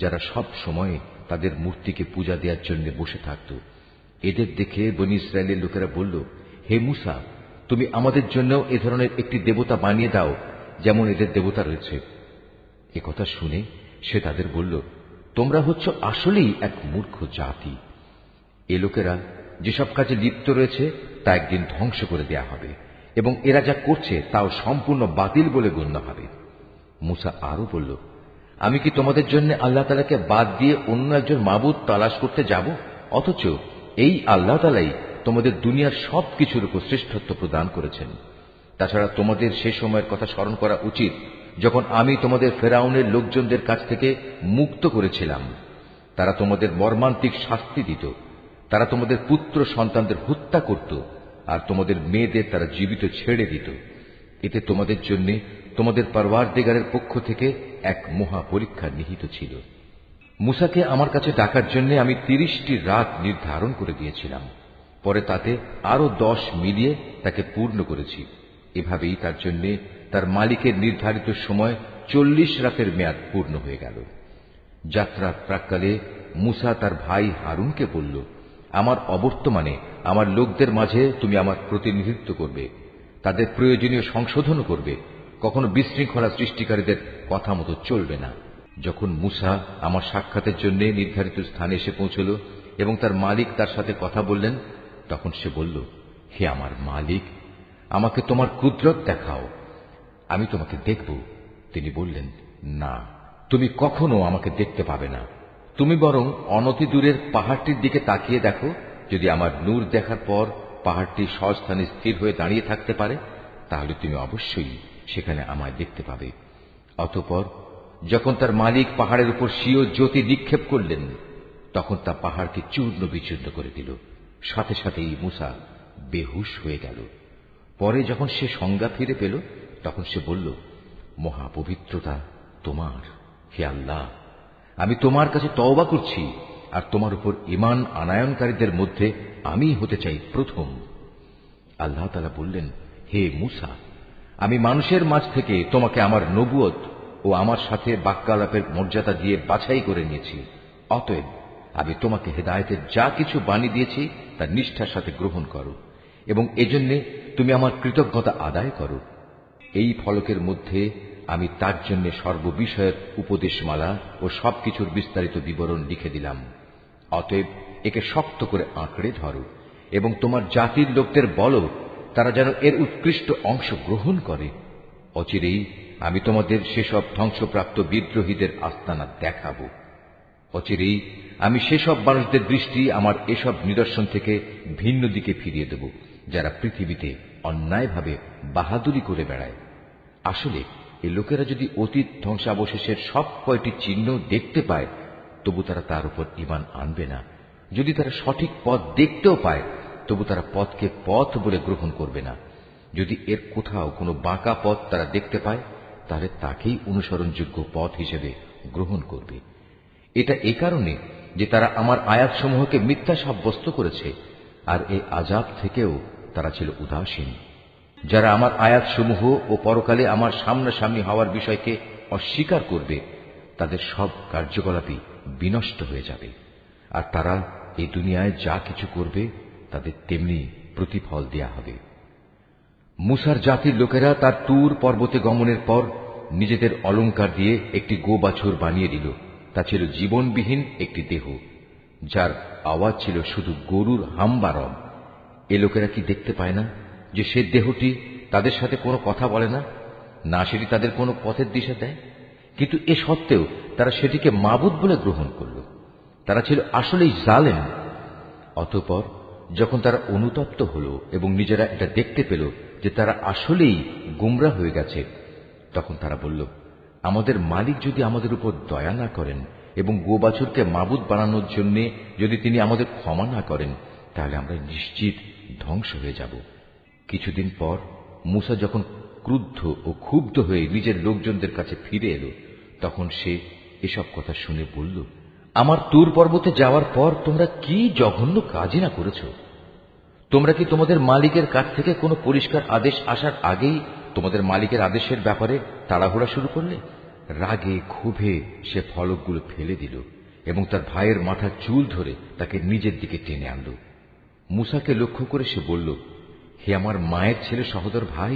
যারা সব সময় তাদের মূর্তিকে পূজা দেওয়ার জন্য বসে থাকত। এদের দেখে বনী ইসরায়েলের লোকেরা বলল, হে মুসা, তুমি আমাদের জন্য এ ধরনের একটি দেবতা বানিয়ে দাও যেমন এদের দেবতা রয়েছে। একথা শুনে সে তাদের বলল, তোমরা হচ্ছ আসলেই এক মূর্খ জাতি। এ লোকেরা যেসব কাজে লিপ্ত রয়েছে তা একদিন ধ্বংস করে দেয়া হবে এবং এরা যা করছে তাও সম্পূর্ণ বাতিল বলে গণ্য হবে। মুসা আরো বলল, আমি কি তোমাদের জন্য আল্লাহ তাআলাকে বাদ দিয়ে অন্য একজন মাবুদ তালাশ করতে যাব? অথচ এই আল্লাহ তাআলাই তোমাদের দুনিয়ার সবকিছুর উপর শ্রেষ্ঠত্ব প্রদান করেছেন। তাছাড়া তোমাদের সে সময়ের কথা স্মরণ করা উচিত যখন আমি তোমাদের ফেরাউনের লোকজনদের কাছ থেকে মুক্ত করেছিলাম। তারা তোমাদের মর্মান্তিক শাস্তি দিত, তারা তোমাদের পুত্র সন্তানদের হত্যা করত আর তোমাদের মেয়েদের তারা জীবিত ছেড়ে দিত। এতে তোমাদের জন্য তোমাদের পরওয়ারদিগারের পক্ষ থেকে এক মহা পরীক্ষা নিহিত ছিল। মুসাকে আমার কাছে ডাকার জন্য আমি 30টি রাত নির্ধারণ করে দিয়েছিলাম, পরে তাতে আরো 10 মিলিয়ে তাকে পূর্ণ করেছি। এভাবেই তার জন্য তার মালিকের নির্ধারিত সময় 40 রাতের মেয়াদ পূর্ণ হয়ে গেল। যাত্রার প্রাক্কালে মুসা তার ভাই হারুনকে বলল, আমার অবর্তমানে আমার লোকদের মাঝে তুমি আমার প্রতিনিধিত্ব করবে, তাদের প্রয়োজনীয় সংশোধনও করবে, কখনো বিশৃঙ্খলা সৃষ্টিকারীদের কথা মতো চলবে না। যখন মূসা আমার সাক্ষাতের জন্য নির্ধারিত স্থানে এসে পৌঁছল এবং তার মালিক তার সাথে কথা বললেন, তখন সে বলল, হে আমার মালিক, আমাকে তোমার কুদরত দেখাও, আমি তোমাকে দেখব। তিনি বললেন, না, তুমি কখনো আমাকে দেখতে পাবে না। তুমি বরং অনতি দূরের পাহাড়টির দিকে তাকিয়ে দেখো, যদি আমার নূর দেখার পর পাহাড়টি স্বস্থানে স্থির হয়ে দাঁড়িয়ে থাকতে পারে, তাহলে তুমি অবশ্যই সেখানে আমায় দেখতে পাবে। অতঃপর যখন তার মালিক পাহাড়ের উপর স্বীয় জ্যোতি নিক্ষেপ করলেন, তখন তা পাহাড়কে চূর্ণ বিচূর্ণ করে দিল। সাথে সাথেই মূসা বেহুশ হয়ে গেল। পরে যখন সে সংজ্ঞা ফিরে পেল, তখন সে বলল, মহাপবিত্রতা তোমার, হে আল্লাহ, আমি তোমার কাছে তওবা করছি, আর তোমার উপর ঈমান আনায়নকারীদের মধ্যে আমি হতে চাই প্রথম। আল্লাহ তাআলা বললেন, হে মূসা, আমি মানুষের মাঝ থেকে তোমাকে আমার নবুয়ত ও আমার সাথে বাক্যালাপের মর্যাদা দিয়ে বাছাই করে নিয়েছি। অতএব আমি তোমাকে হেদায়েতের যা কিছু বাণী দিয়েছি তা নিষ্ঠার সাথে গ্রহণ করো, এবং এজন্য তুমি আমার কৃতজ্ঞতা আদায় করো। এই ফলকের মধ্যে আমি তার জন্য সর্ববিষয়ের উপদেশমালা ও সবকিছুর বিস্তারিত বিবরণ লিখে দিলাম। অতএব একে শক্ত করে আঁকড়ে ধরো এবং তোমার জাতির লোকদের বলো, তারা যেন এর উৎকৃষ্ট অংশ গ্রহণ করে। অচিরেই আমি তোমাদের সেসব ধ্বংসপ্রাপ্ত বিদ্রোহীদের আস্তানা দেখাবো। অচিরেই আমি সেসব মানুষদের দৃষ্টি আমার এসব নিদর্শন থেকে ভিন্ন দিকে ফিরিয়ে দেব, যারা পৃথিবীতে অন্যায়ভাবে বাহাদুরি করে বেড়ায়। আসলে এই লোকেরা যদি অতীত ধ্বংসাবশেষের সব কয়টি চিহ্ন দেখতে পায়, তবু তারা তার উপর ঈমান আনবে না। যদি তারা সঠিক পথ দেখতেও পায়, তবু তারা পথকে পথ বলে গ্রহণ করবে না। যদি এর কোথাও কোনো বাঁকা পথ তারা দেখতে পায়, তাহলে তাকেই অনুসরণযোগ্য পথ হিসেবে গ্রহণ করবে। এটা এ কারণে যে তারা আমার আয়াতসমূহকে মিথ্যা সাব্যস্ত করেছে, আর এই আযাব থেকেও তারা ছিল উদাসীন। যারা আমার আয়াতসমূহ ও পরকালে আমার সামনাসামনি হওয়ার বিষয়কে অস্বীকার করবে, তাদের সব কার্যকলাপই বিনষ্ট হয়ে যাবে, আর তারা এই দুনিয়ায় যা কিছু করবে তাদের তেমনি প্রতিফল দেয়া হবে। মূসার জাতির লোকেরা তার তুর পর্বতে গমনের পর নিজেদের অলংকার দিয়ে একটি গোবাছুর বানিয়ে দিল। তা ছিল জীবনবিহীন একটি দেহ, যার আওয়াজ ছিল শুধু গরুর হাম্বারম। এ লোকেরা কি দেখতে পায় না যে সে দেহটি তাদের সাথে কোনো কথা বলে না, না সেটি তাদের কোনো পথের দিশা দেয়? কিন্তু এ সত্ত্বেও তারা সেটিকে মাবুদ বলে গ্রহণ করল। তারা ছিল আসলেই জালেম। অতঃপর যখন তারা অনুতপ্ত হল এবং নিজেরা এটা দেখতে পেল যে তারা আসলেই গুমরা হয়ে গেছে, তখন তারা বলল, আমাদের মালিক যদি আমাদের উপর দয়া না করেন এবং গোবাছুরকে মাবুদ বানানোর জন্য যদি তিনি আমাদের ক্ষমা না করেন, তাহলে আমরা নিশ্চিত ধ্বংস হয়ে যাব। কিছুদিন পর মূসা যখন ক্রুদ্ধ ও ক্ষুব্ধ হয়ে নিজের লোকজনদের কাছে ফিরে এলো, তখন সে এসব কথা শুনে বলল, আমার তুর পর্বতে যাওয়ার পর তোমরা কি জঘন্য কাজই না করেছ? তোমরা কি তোমাদের মালিকের কাছ থেকে কোনো পরিষ্কার আদেশ আসার আগেই তোমাদের মালিকের আদেশের ব্যাপারে তাড়াহুড়া শুরু করলে? রাগে ক্ষোভে সে ফলকগুলো ফেলে দিল এবং তার ভাইয়ের মাথার চুল ধরে তাকে নিজের দিকে টেনে আনল। মূসাকে লক্ষ্য করে সে বলল, হে আমার মায়ের ছেলে সহোদর ভাই,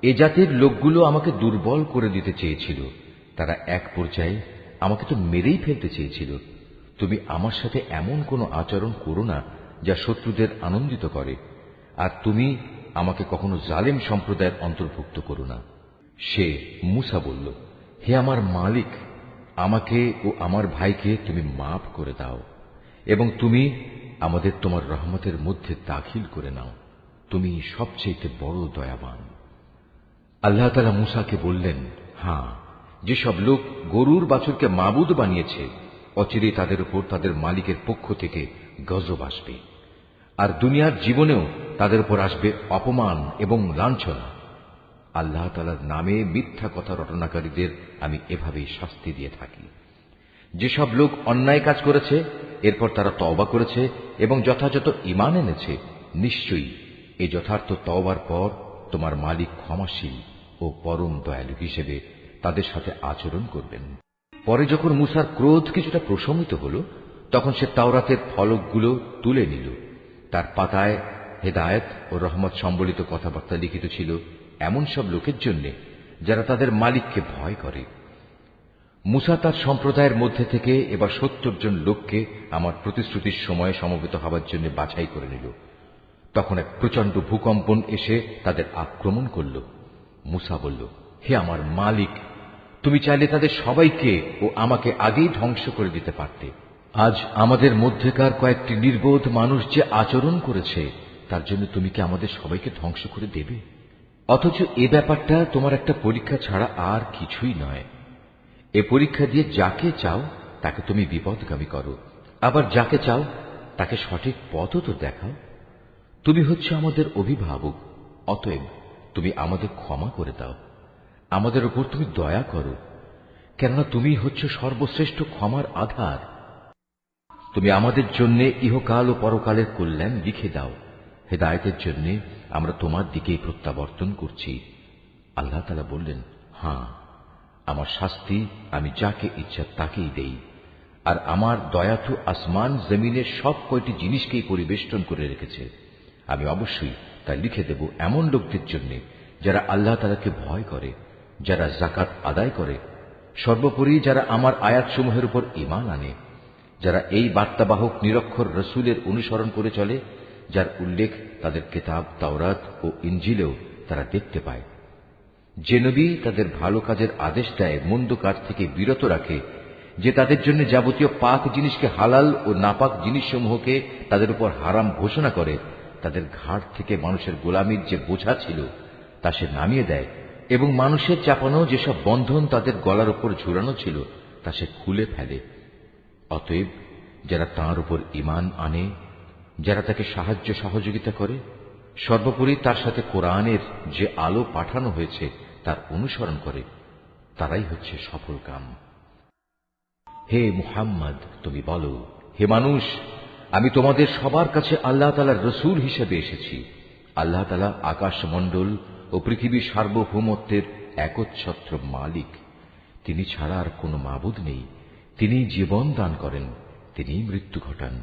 এ জাতির লোকগুলো আমাকে দুর্বল করে দিতে চেয়েছিল। তারা এক পর্যায়ে আমাকে তো মেরেই ফেলতে চেয়েছিল। তুমি আমার সাথে এমন কোনো আচরণ করো না যা শত্রুদের আনন্দিত করে, আর তুমি আমাকে কখনো জালেম সম্প্রদায়ের অন্তর্ভুক্ত করো না। সে মূসা বলল, হে আমার মালিক, আমাকে ও আমার ভাইকে তুমি মাফ করে দাও এবং তুমি আমাদের তোমার রহমতের মধ্যে দাখিল করে নাও। তুমি সবচেয়ে বড় দয়াবান। আল্লাহ তাআলা মূসাকে বললেন, হ্যাঁ, যেসব লোক গরুর বাছুরকে মাবুদ বানিয়েছে, অচিরেই তাদের উপর তাদের মালিকের পক্ষ থেকে গজব আসবে, আর দুনিয়ার জীবনেও তাদের উপর আসবে অপমান এবং লাঞ্ছনা। আল্লাহ তাআলার নামে মিথ্যা কথা রটনাকারীদের আমি এভাবেই শাস্তি দিয়ে থাকি। যেসব লোক অন্যায় কাজ করেছে, এরপর তারা তওবা করেছে এবং যথাযথ ঈমান এনেছে, নিশ্চয়ই এই যথার্থ তওবার পর তোমার মালিক ক্ষমাশীল ও পরম দয়ালু হিসেবে তাদের সাথে আচরণ করবেন। পরে যখন মূসার ক্রোধ কিছুটা প্রশমিত হল, তখন সে তাওরাতের ফলকগুলো তুলে নিল। তার পাতায় হেদায়েত ও রহমত সম্বলিত কথাবার্তা লিখিত ছিল এমন সব লোকের জন্য যারা তাদের মালিককে ভয় করে। মুসা তার সম্প্রদায়ের মধ্যে থেকে এবার ৭০ জন লোককে আমার প্রতিশ্রুতির সময়ে সমবেত হওয়ার জন্য বাছাই করে নিল। তখন এক প্রচন্ড ভূকম্পন এসে তাদের আক্রমণ করল। মুসা বলল, হে আমার মালিক, তুমি চাইলে তাদের সবাইকে ও আমাকে আগেই ধ্বংস করে দিতে পারতে। আজ আমাদের মধ্যেকার কয়েকটি নির্বোধ মানুষ যে আচরণ করেছে তার জন্য তুমি কি আমাদের সবাইকে ধ্বংস করে দেবে? অথচ এ ব্যাপারটা তোমার একটা পরীক্ষা ছাড়া আর কিছুই নয়। এ পরীক্ষা দিয়ে যাকে চাও তাকে তুমি বিপদগামী করো, আবার যাকে চাও তাকে সঠিক পথও তো দেখাও। তুমি হচ্ছে আমাদের অভিভাবক, অতএব তুমি আমাদের ক্ষমা করে দাও, আমাদের উপর তুমি দয়া করো, কেননা তুমি হচ্ছে সর্বশ্রেষ্ঠ ক্ষমার আধার। তুমি আমাদের জন্য ইহকাল ও পরকালের কল্যাণ লিখে দাও। হেদায়েতের জন্য আমরা তোমার দিকেই প্রত্যাবর্তন করছি। আল্লাহ তাআলা বললেন, হ্যাঁ, আমার শাস্তি আমি যাকে ইচ্ছা তাকেই দেই, আর আমার দয়া তো আসমান জমিনের সব কয়টি জিনিসকেই পরিবেষ্টন করে রেখেছে। আমি অবশ্যই তা লিখে দেব এমন লোকদের জন্য যারা আল্লাহ তাআলাকে ভয় করে, যারা যাকাত আদায় করে, সর্বোপরি যারা আমার আয়াতসমূহের উপর ঈমান আনে, যারা এই বার্তাবাহক নিরক্ষর রসুলের অনুসরণ করে চলে, যার উল্লেখ তাদের কিতাব তাওরাত ও ইনজিলেও তারা দেখতে পায়। যে নবী তাদের ভালো কাজের আদেশ দেয়, মন্দ কাজ থেকে বিরত রাখে, যে তাদের জন্য যাবতীয় পাক জিনিসকে হালাল ও নাপাক জিনিসসমূহকে তাদের উপর হারাম ঘোষণা করে, তাদের ঘাড় থেকে মানুষের গোলামির যে বোঝা ছিল তা সে নামিয়ে দেয়, এবং মানুষের চাপানো যেসব বন্ধন তাদের গলার উপর ঝুলানো ছিল তা সে খুলে ফেলে। অতএব যারা তাঁর উপর ঈমান আনে, যারা তাকে সাহায্য সহযোগিতা করে, সর্বোপরি তার সাথে কোরআনের যে আলো পাঠানো হয়েছে তার অনুসরণ করে, তারাই হচ্ছে সফলকাম। হে মুহাম্মদ, তুমি বলো, হে মানুষ, আমি তোমাদের সবার কাছে আল্লাহ তাআলার রসুল হিসেবে এসেছি। আল্লাহ তাআলা আকাশমণ্ডল ও পৃথিবীর সার্বভৌমত্বের একচ্ছত্র মালিক। তিনি ছাড়া আর কোনো মাবুদ নেই। তিনি জীবন দান করেন, তিনি মৃত্যু ঘটান।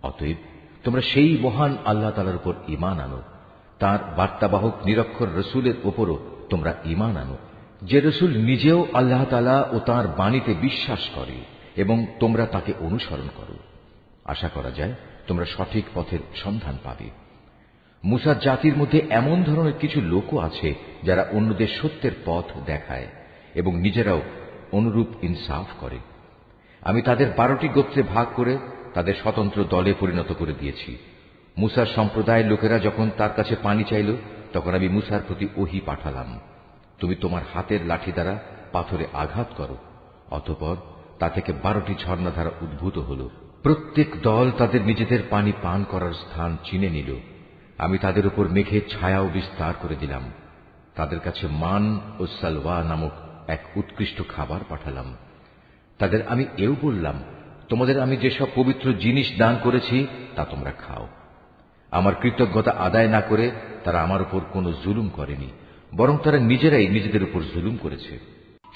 অতএব তোমরা সেই মহান আল্লাহ তাআলার উপর ঈমান আনো, তার বার্তাবাহক নিরক্ষর রসুলের উপরও তোমরা ঈমান আনো, যে রসুল নিজেও আল্লাহ তাআলা ও তাঁর বাণীতে বিশ্বাস করে, এবং তোমরা তাকে অনুসরণ করো। আশা করা যায় তোমরা সঠিক পথের সন্ধান পাবে। মুসার জাতির মধ্যে এমন ধরনের কিছু লোকও আছে যারা অন্যদের সত্যের পথ দেখায় এবং নিজেরাও অনুরূপ ইনসাফ করে। আমি তাদের 12টি গোত্রে ভাগ করে তাদের স্বতন্ত্র দলে পরিণত করে দিয়েছি। মুসার সম্প্রদায়ের লোকেরা যখন তার কাছে পানি চাইল, তখন আমি মুসার প্রতি ওহী পাঠালাম, তুমি তোমার হাতের লাঠি দ্বারা পাথরে আঘাত করো। অতঃপর তা থেকে 12টি ঝর্ণাধারা উদ্ভূত হল। প্রত্যেক দল তাদের নিজেদের পানি পান করার স্থান চিনে নিল। আমি তাদের উপর মেঘের ছায়াও বিস্তার করে দিলাম। তাদের কাছে মান ও সালওয়া নামক এক উৎকৃষ্ট খাবার পাঠালাম। তাদের আমি এও বললাম, তোমাদের আমি যেসব পবিত্র জিনিস দান করেছি তা তোমরা খাও। আমার কৃতজ্ঞতা আদায় না করে তারা আমার উপর কোনো জুলুম করেনি, বরং তারা নিজেরাই নিজেদের উপর জুলুম করেছে।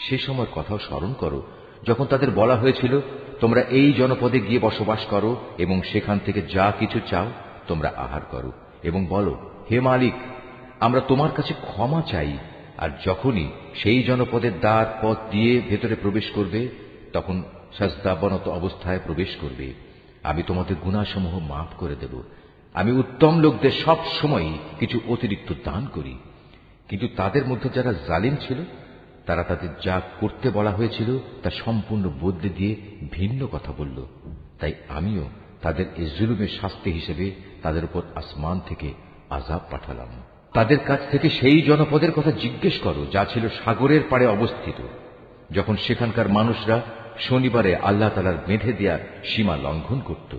সে সময় কথাও স্মরণ করো যখন তাদের বলা হয়েছিল, তোমরা এই জনপদে গিয়ে বসবাস করো এবং সেখান থেকে যা কিছু চাও তোমরা আহার করো, এবং বলো, হে মালিক, আমরা তোমার কাছে ক্ষমা চাই। আর যখনই সেই জনপদের দ্বার পথ দিয়ে ভেতরে প্রবেশ করবে, তখন সাজদাবনত অবস্থায় প্রবেশ করবে। আমি তোমাদের গুনাহসমূহ মাফ করে দেব। আমি উত্তম লোকদের সব সময় কিছু অতিরিক্ত দান করি। কিন্তু তাদের মধ্যে যারা জালিম ছিল, তারা তাদের যা করতে বলা হয়েছিল তা সম্পূর্ণ বদলে দিয়ে ভিন্ন কথা বলল। তাই আমিও তাদের এই জুলুমের শাস্তি হিসেবে তাদের উপর আসমান থেকে আযাব পাঠালাম। তাদের কাছ থেকে সেই জনপদের কথা জিজ্ঞেস করো যা ছিল সাগরের পাড়ে অবস্থিত, যখন সেখানকার মানুষরা শনিবারে আল্লাহ তাআলার বেঁধে দেয়া সীমা লঙ্ঘন করত।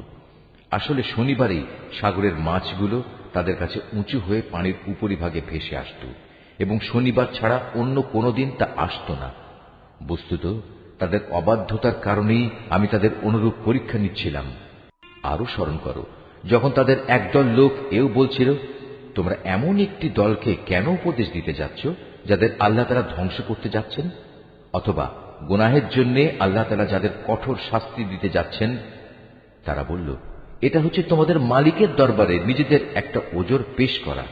আসলে শনিবারেই সাগরের মাছগুলো তাদের কাছে উঁচু হয়ে পানির উপরিভাগে ভেসে আসত, এবং শনিবার ছাড়া অন্য কোনো দিন তা আসত না। বস্তুত তাদের অবাধ্যতার কারণেই আমি তাদের অনুরূপ পরীক্ষা নিচ্ছিলাম। আরো স্মরণ করো যখন তাদের একদল লোক এও বলছিল, তোমরা এমন একটি দলকে কেন উপদেশ দিতে যাচ্ছ যাদের আল্লাহ তাআলা ধ্বংস করতে যাচ্ছেন, অথবা গুনাহের জন্য আল্লাহ তাআলা যাদের কঠোর শাস্তি দিতে যাচ্ছেন। তারা বলল, এটা হচ্ছে তোমাদের মালিকের দরবারে নিজেদের একটা ওজর পেশ করা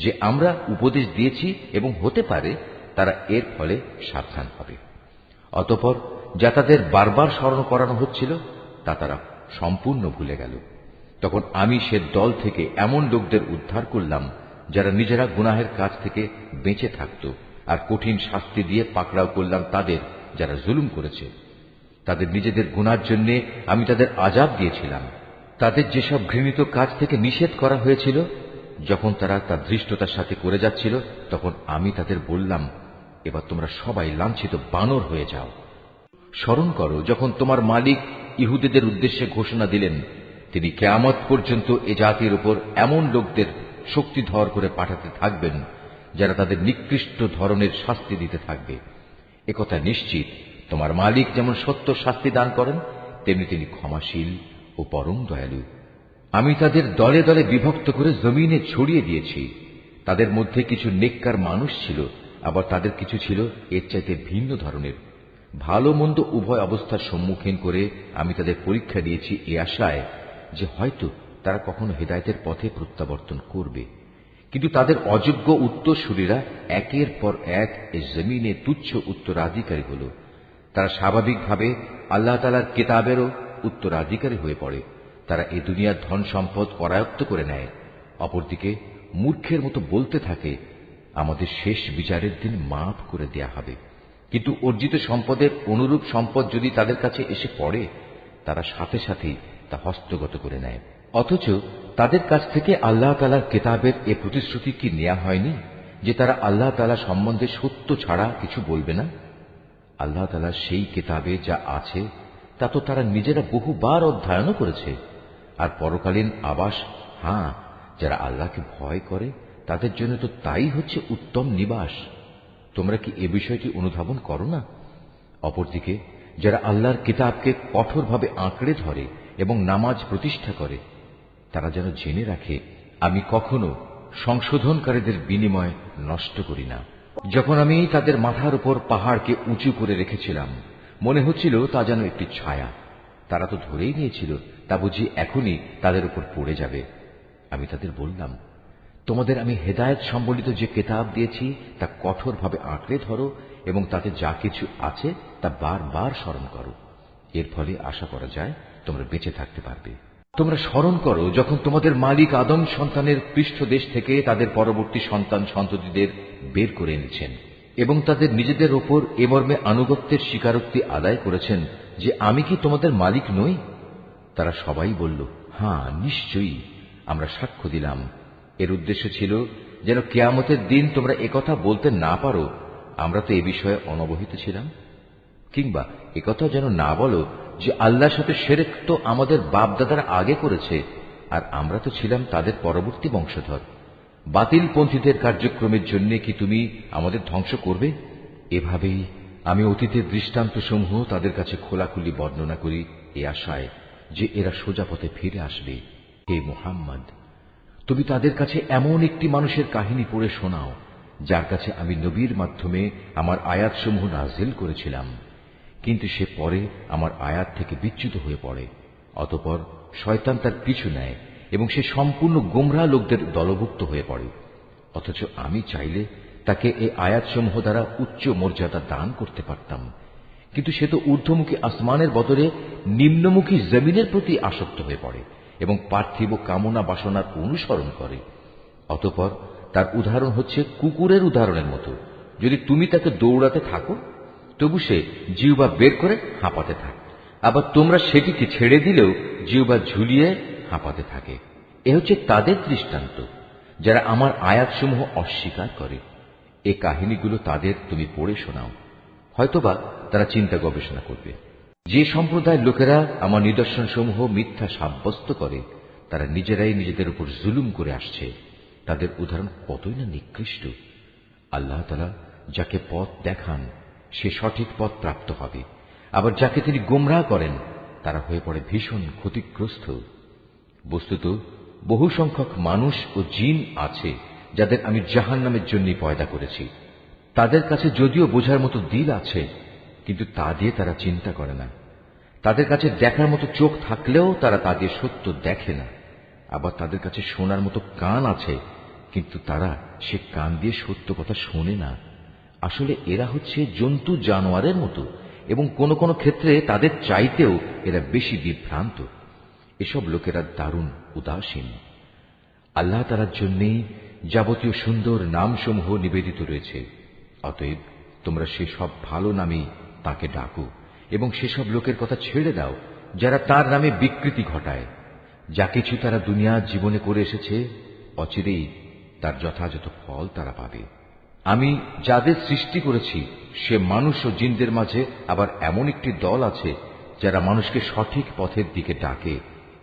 যে আমরা উপদেশ দিয়েছি, এবং হতে পারে তারা এর ফলে সাবধান হবে। অতঃপর যা তাদের বারবার স্মরণ করানো হচ্ছিল তা তারা সম্পূর্ণ ভুলে গেল। তখন আমি সে দল থেকে এমন লোকদের উদ্ধার করলাম যারা নিজেরা গুনাহের কাজ থেকে বেঁচে থাকত, আর কঠিন শাস্তি দিয়ে পাকড়াও করলাম তাদের যারা জুলুম করেছে। তাদের নিজেদের গুনার জন্য আমি তাদের আযাব দিয়েছিলাম। তাদের যেসব ঘৃণিত কাজ থেকে নিষেধ করা হয়েছিল, যখন তারা তা ধৃষ্টতার সাথে করে যাচ্ছিল, তখন আমি তাদের বললাম, এবার তোমরা সবাই লাঞ্ছিত বানর হয়ে যাও। স্মরণ করো যখন তোমার মালিক ইহুদিদের উদ্দেশ্যে ঘোষণা দিলেন তিনি কিয়ামত পর্যন্ত এ জাতির উপর এমন লোকদের শক্তিধর করে পাঠাতে থাকবেন যারা তাদের নিকৃষ্ট ধরনের শাস্তি দিতে থাকবে। একথা নিশ্চিত, তোমার মালিক যেমন সত্য শাস্তি দান করেন, তেমনি তিনি ক্ষমাশীল ও পরম দয়ালু। আমি তাদের দলে দলে বিভক্ত করে জমিনে ছড়িয়ে দিয়েছি। তাদের মধ্যে কিছু নেককার মানুষ ছিল, আবার তাদের কিছু ছিল এর চাইতে ভিন্ন ধরনের। ভালো মন্দ উভয় অবস্থার সম্মুখীন করে আমি তাদের পরীক্ষা দিয়েছি এ আশায় যে হয়তো তারা কখনো হেদায়েতের পথে প্রত্যাবর্তন করবে। কিন্তু তাদের অযোগ্য উত্তরসূরিরা একের পর এক এ জমিনে তুচ্ছ উত্তরাধিকারী হল। তারা স্বাভাবিকভাবে আল্লাহ তাআলার কিতাবেরও উত্তরাধিকারী হয়ে পড়ে। তারা এ দুনিয়ার ধন সম্পদ করায়ত্ত করে নেয়। অপরদিকে মূর্খের মতো বলতে থাকে, আমাদের শেষ বিচারের দিন মাফ করে দেয়া হবে। কিন্তু অর্জিত সম্পদের অনুরূপ সম্পদ যদি তাদের কাছে এসে পড়ে, তারা সাথে সাথেই তা হস্তগত করে নেয়। অথচ তাদের কাছ থেকে আল্লাহ তাআলার কিতাবের এ প্রতিশ্রুতি কি নেওয়া হয়নি যে তারা আল্লাহ তাআলা সম্বন্ধে সত্য ছাড়া কিছু বলবে না? আল্লাহ তাআলা সেই কিতাবে যা আছে তা তো তারা নিজেরা বহুবার অধ্যয়নও করেছে। আর পরকালীন আবাস, হ্যাঁ, যারা আল্লাহকে ভয় করে তাদের জন্য তো তাই হচ্ছে উত্তম নিবাস। তোমরা কি এ বিষয়টি অনুধাবন করো না? অপরদিকে যারা আল্লাহর কিতাবকে কঠোরভাবে আঁকড়ে ধরে এবং নামাজ প্রতিষ্ঠা করে, তারা যেন জেনে রাখে আমি কখনো সংশোধনকারীদের বিনিময় নষ্ট করি না। যখন আমি তাদের মাথার উপর পাহাড়কে উঁচু করে রেখেছিলাম, মনে হচ্ছিল তা যেন একটি ছায়া। তারা তো ধরেই নিয়েছিল তা বুঝি এখনই তাদের উপর পড়ে যাবে। আমি তাদের বললাম, তোমাদের আমি হেদায়েত সম্বলিত যে কিতাব দিয়েছি তা কঠোরভাবে আঁকড়ে ধরো এবং তাতে যা কিছু আছে তা বারবার স্মরণ করো। এর ফলে আশা করা যায় তোমরা বেঁচে থাকতে পারবে। তোমরা স্মরণ করো যখন তোমাদের মালিক আদম সন্তানের পৃষ্ঠদেশ থেকে তাদের পরবর্তী সন্তান সন্ততিদের বের করে এনেছেন এবং তাদের নিজেদের ওপর এ মর্মে আনুগত্যের স্বীকারোক্তি আদায় করেছেন যে আমি কি তোমাদের মালিক নই? তারা সবাই বলল, হ্যাঁ, নিশ্চয়ই, আমরা সাক্ষ্য দিলাম। এর উদ্দেশ্য ছিল যেন কিয়ামতের দিন তোমরা একথা বলতে না পারো, আমরা তো এ বিষয়ে অনবহিত ছিলাম। কিংবা একথা যেন না বলো যে আল্লাহর সাথে শিরক তো আমাদের বাপদাদারা আগে করেছে, আর আমরা তো ছিলাম তাদের পরবর্তী বংশধর। বাতিলপন্থীদের কার্যক্রমের জন্য কি তুমি আমাদের ধ্বংস করবে? এভাবেই আমি অতীতের দৃষ্টান্তসমূহ তাদের কাছে খোলাখুলি বর্ণনা করি এ আশায় যে এরা সোজা পথে ফিরে আসবে। হে মুহাম্মদ, তুমি তাদের কাছে এমন একটি মানুষের কাহিনী পড়ে শোনাও যার কাছে আমি নবীর মাধ্যমে আমার আয়াতসমূহ নাযিল করেছিলাম, কিন্তু সে পরে আমার আয়াত থেকে বিচ্যুত হয়ে পড়ে। অতঃপর শয়তান তার পিছু নেয় এবং সে সম্পূর্ণ গোমরাহ লোকদের দলভুক্ত হয়ে পড়ে। অথচ আমি চাইলে তাকে এই আয়াতসমূহ দ্বারা উচ্চ মর্যাদা দান করতে পারতাম, কিন্তু সে তো ঊর্ধ্বমুখী আসমানের বদলে নিম্নমুখী জমিনের প্রতি আসক্ত হয়ে পড়ে এবং পার্থিব কামনা বাসনার অনুসরণ করে। অতঃপর তার উদাহরণ হচ্ছে কুকুরের উদাহরণের মতো। যদি তুমি তাকে দৌড়াতে থাকো, তবু সে জিহ্বা বের করে হাঁপাতে থাকে, আবার তোমরা সেটিকে ছেড়ে দিলেও জিহ্বা ঝুলিয়ে হাঁপাতে থাকে। এ হচ্ছে তাদের দৃষ্টান্ত যারা আমার আয়াতসমূহ অস্বীকার করে। এ কাহিনীগুলো তাদের তুমি পড়ে শোনাও, হয়তোবা তারা চিন্তা গবেষণা করবে। যে সম্প্রদায়ের লোকেরা আমার নিদর্শনসমূহ মিথ্যা সাব্যস্ত করে, তারা নিজেরাই নিজেদের উপর জুলুম করে আসছে। তাদের উদাহরণ কতই না নিকৃষ্ট। আল্লাহ তাআলা যাকে পথ দেখান সে সঠিক পথ প্রাপ্ত হবে, আবার যাকে তিনি গোমরাহ করেন তারা হয়ে পড়ে ভীষণ ক্ষতিগ্রস্ত। বস্তুত বহু সংখ্যক মানুষ ও জিন আছে যাদের আমি জাহান্নামের জন্য পয়দা করেছি। তাদের কাছে যদিও বোঝার মতো দিল আছে, কিন্তু তা দিয়ে তারা চিন্তা করে না। তাদের কাছে দেখার মতো চোখ থাকলেও তারা তা দিয়ে সত্য দেখে না। আবার তাদের কাছে শোনার মতো কান আছে, কিন্তু তারা সে কান দিয়ে সত্য কথা শোনে না। আসলে এরা হচ্ছে জন্তু জানোয়ারের মতো এবং কোন কোন ক্ষেত্রে তাদের চাইতেও এরা বেশি বিভ্রান্ত। এসব লোকেরা দারুণ উদাসীন। আল্লাহ তাআলার জন্যই যাবতীয় সুন্দর নামসমূহ নিবেদিত রয়েছে। অতএব তোমরা সেসব ভালো নামেই তাকে ডাকো এবং সেসব লোকের কথা ছেড়ে দাও যারা তার নামে বিকৃতি ঘটায়। যা কিছু তারা দুনিয়া জীবনে করে এসেছে অচিরেই তার যথাযথ ফল তারা পাবে। আমি যাদের সৃষ্টি করেছি সে মানুষ ও জিনদের মাঝে আবার এমন একটি দল আছে যারা মানুষকে সঠিক পথের দিকে ডাকে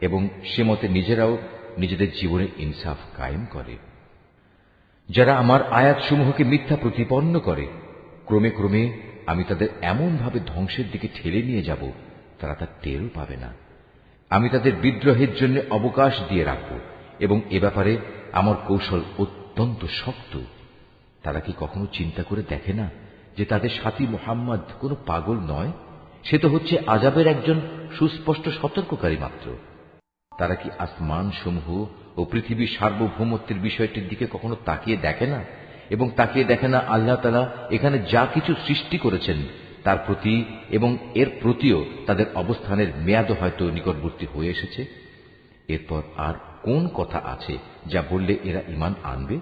এবং সে মতে নিজেরাও নিজেদের জীবনে ইনসাফ কায়েম করে। যারা আমার আয়াতসমূহকে মিথ্যা প্রতিপন্ন করে ক্রমে ক্রমে আমি তাদের এমন ভাবে ধ্বংসের দিকে ঠেলে নিয়ে যাব তারা তা টেরও পাবে না। আমি তাদের বিদ্রোহের জন্য অবকাশ দিয়ে রাখব এবং এ ব্যাপারে আমার কৌশল অত্যন্ত শক্ত। তারা কি কখনো চিন্তা করে দেখে না যে তাদের সাথী মুহাম্মদ কোনো পাগল নয়, সে তো হচ্ছে আযাবের একজন সুস্পষ্ট সতর্ককারী মাত্র। তারা কি আসমান সমূহ ও পৃথিবীর সার্বভৌমত্বের বিষয়টির দিকে কখনো তাকিয়ে দেখে না এবং তাকিয়ে দেখে না আল্লাহ তাআলা এখানে যা কিছু সৃষ্টি করেছেন তার প্রতি এবং এর প্রতিও তাদের অবস্থানের মেয়াদ হয়তো নিকটবর্তী হয়ে এসেছে। এরপর আর কোন কথা আছে যা বললে এরা ঈমান আনবে?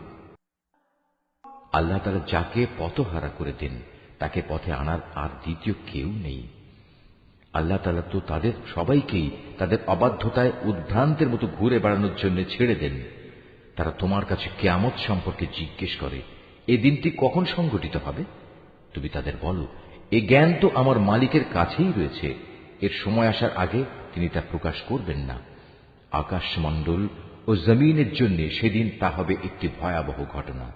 আল্লাহ তাআলা যাকে পথহারা করে দেন তাকে পথে আনার আর দ্বিতীয় কেউ নেই। আল্লাহ তাআলা তো তাদের সবাইকেই তাদের অবাধ্যতায় উদ্ভ্রান্তের মতো ঘুরে বেড়ানোর জন্য ছেড়ে দেন। তারা তোমার কাছে কিয়ামত সম্পর্কে জিজ্ঞেস করে, এ দিনটি কখন সংঘটিত হবে? তুমি তাদের বলো, এ জ্ঞান তো আমার মালিকের কাছেই রয়েছে, এর সময় আসার আগে তিনি তা প্রকাশ করবেন না। আকাশমণ্ডল ও জমিনের জন্য সেদিন তা হবে একটি ভয়াবহ ঘটনা।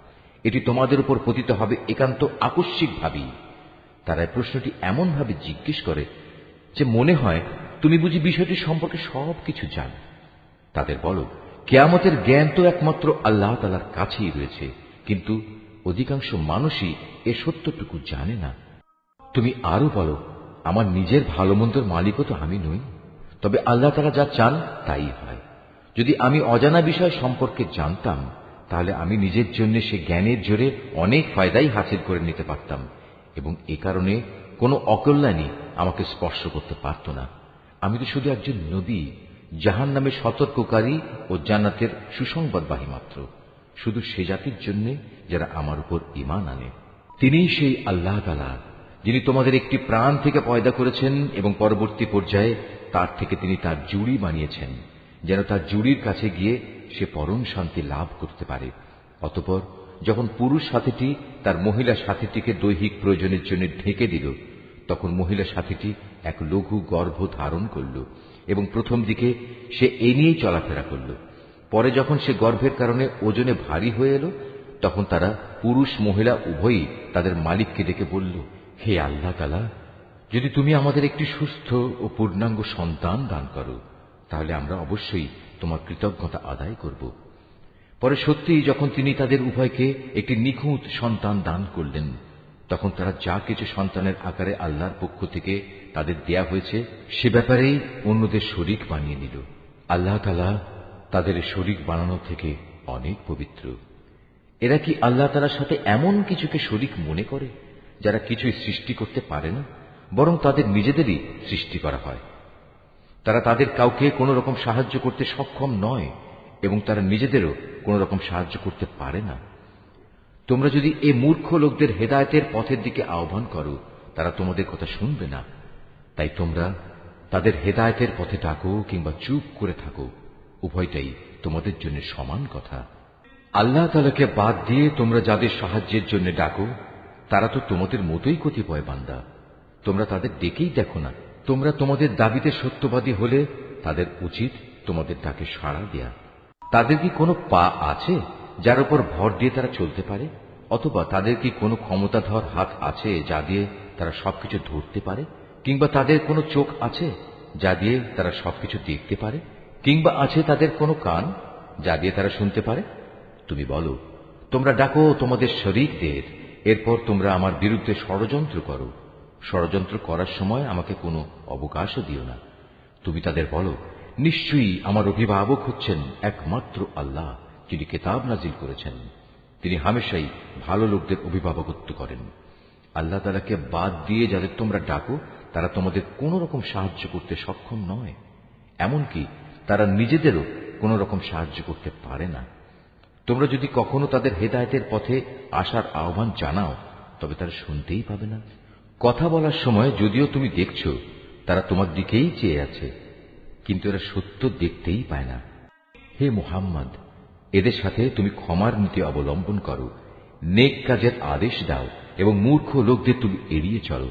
এটি তোমাদের উপর পতিত হবে একান্ত আকস্মিকভাবেই। তারা এই প্রশ্নটি এমন ভাবে জিজ্ঞেস করে যে মনে হয় তুমি বুঝি বিষয়টি সম্পর্কে সবকিছু জানো। তাদের বলো, কিয়ামতের জ্ঞান তো একমাত্র আল্লাহ তাআলার কাছেই রয়েছে, কিন্তু অধিকাংশ মানুষই এ সত্যটুকু জানে না। তুমি আরো বলো, আমার নিজের ভালো মন্দর মালিকও তো আমি নই, তবে আল্লাহ তাআলা যা চান তাই হয়। যদি আমি অজানা বিষয় সম্পর্কে জানতাম তাহলে আমি নিজের জন্য সে জ্ঞানের জোরে অনেক ফায়দাই হাসিল করে নিতে পারতাম এবং এ কারণে কোনো অকল্যাণই আমাকে স্পর্শ করতে পারত না। আমি তো শুধু একজন নবী, জাহান্নামে সতর্ককারী ও জান্নাতের সুসংবাদবাহী মাত্র, শুধু সে জাতির জন্য যারা আমার উপর ঈমান আনে। তিনিই সেই আল্লাহ তাআলা যিনি তোমাদের একটি প্রাণ থেকে পয়দা করেছেন এবং পরবর্তী পর্যায়ে তার থেকে তিনি তার জুড়ি বানিয়েছেন যেন তার জুড়ির কাছে গিয়ে সে পরম শান্তি লাভ করতে পারে। অতঃপর যখন পুরুষ সাথীটি তার মহিলা সাথীটিকে দৈহিক প্রয়োজনের জন্য ঢেকে দিল তখন মহিলা সাথীটি এক লঘু গর্ভ ধারণ করল এবং প্রথম দিকে সে এ নিয়েই চলাফেরা করল। পরে যখন সে গর্ভের কারণে ওজনে ভারী হয়ে এলো তখন তারা পুরুষ মহিলা উভয়ই তাদের মালিককে ডেকে বলল, হে আল্লাহ তাআলা, যদি তুমি আমাদের একটি সুস্থ ও পূর্ণাঙ্গ সন্তান দান করো তাহলে আমরা অবশ্যই তোমার কৃতজ্ঞতা আদায় করব। পরে সত্যিই যখন তিনি তাদের উভয়কে একটি নিখুঁত সন্তান দান করলেন তখন তারা যা কিছু সন্তানের আকারে আল্লাহর পক্ষ থেকে তাদের দেয়া হয়েছে সে ব্যাপারেই অন্যদের শরীক বানিয়ে নিল। আল্লাহ তাআলা তাদের শরীক বানানো থেকে অনেক পবিত্র। এরা কি আল্লাহ তাআলার সাথে এমন কিছুকে শরীক মনে করে যারা কিছুই সৃষ্টি করতে পারে না, বরং তাদের নিজেদেরই সৃষ্টি করা হয়। তারা তাদের কাউকে কোন রকম সাহায্য করতে সক্ষম নয় এবং তারা নিজেদেরও কোন রকম সাহায্য করতে পারে না। তোমরা যদি এ মূর্খ লোকদের হেদায়েতের পথের দিকে আহ্বান করো তারা তোমাদের কথা শুনবে না। তাই তোমরা তাদের হেদায়েতের পথে ডাকো কিংবা চুপ করে থাকো, উভয়টাই তোমাদের জন্য সমান কথা। আল্লাহ তাআলাকে বাদ দিয়ে তোমরা যাদের সাহায্যের জন্য ডাকো তারা তো তোমাদের মতোই কতিপয় বান্দা। তোমরা তাদের ডেকেই দেখো না। তোমরা তোমাদের দাবিতে সত্যবাদী হলে তাদের উচিত তোমাদের ডাকে সাড়া দেয়া। তাদের কি কোনো পা আছে যার উপর ভর দিয়ে তারা চলতে পারে? অথবা তাদের কি কোনো ক্ষমতাধর হাত আছে যা দিয়ে তারা সবকিছু ধরতে পারে? কিংবা তাদের কোনো চোখ আছে যা দিয়ে তারা সবকিছু দেখতে পারে? কিংবা আছে তাদের কোনো কান যা দিয়ে তারা শুনতে পারে? তুমি বলো, তোমরা ডাকো তোমাদের শরীকদের, এরপর তোমরা আমার বিরুদ্ধে ষড়যন্ত্র করো। ষড়যন্ত্র করার সময় আমাকে কোনো অবকাশও দিও না। তুমি তাদের বলো, নিশ্চয়ই আমার অভিভাবক হচ্ছেন একমাত্র আল্লাহ যিনি কিতাব নাজিল করেছেন। তিনি হামেশাই ভালো লোকদের অভিভাবকত্ব করেন। আল্লাহ তাআলাকে বাদ দিয়ে যাদের তোমরা ডাকো তারা তোমাদের কোন রকম সাহায্য করতে সক্ষম নয়, এমনকি তারা নিজেদেরও কোন রকম সাহায্য করতে পারে না। তোমরা যদি কখনো তাদের হেদায়েতের পথে আসার আহ্বান জানাও তবে তারা শুনতেই পাবে না। কথা বলার সময় যদিও তুমি দেখছো তারা তোমার দিকেই চেয়ে আছে, কিন্তু এরা সত্য দেখতেই পায় না। হে মুহাম্মদ, এদের সাথে তুমি ক্ষমার নীতি অবলম্বন করো, নেক কাজের আদেশ দাও এবং মূর্খ লোকদের তুমি এড়িয়ে চলো।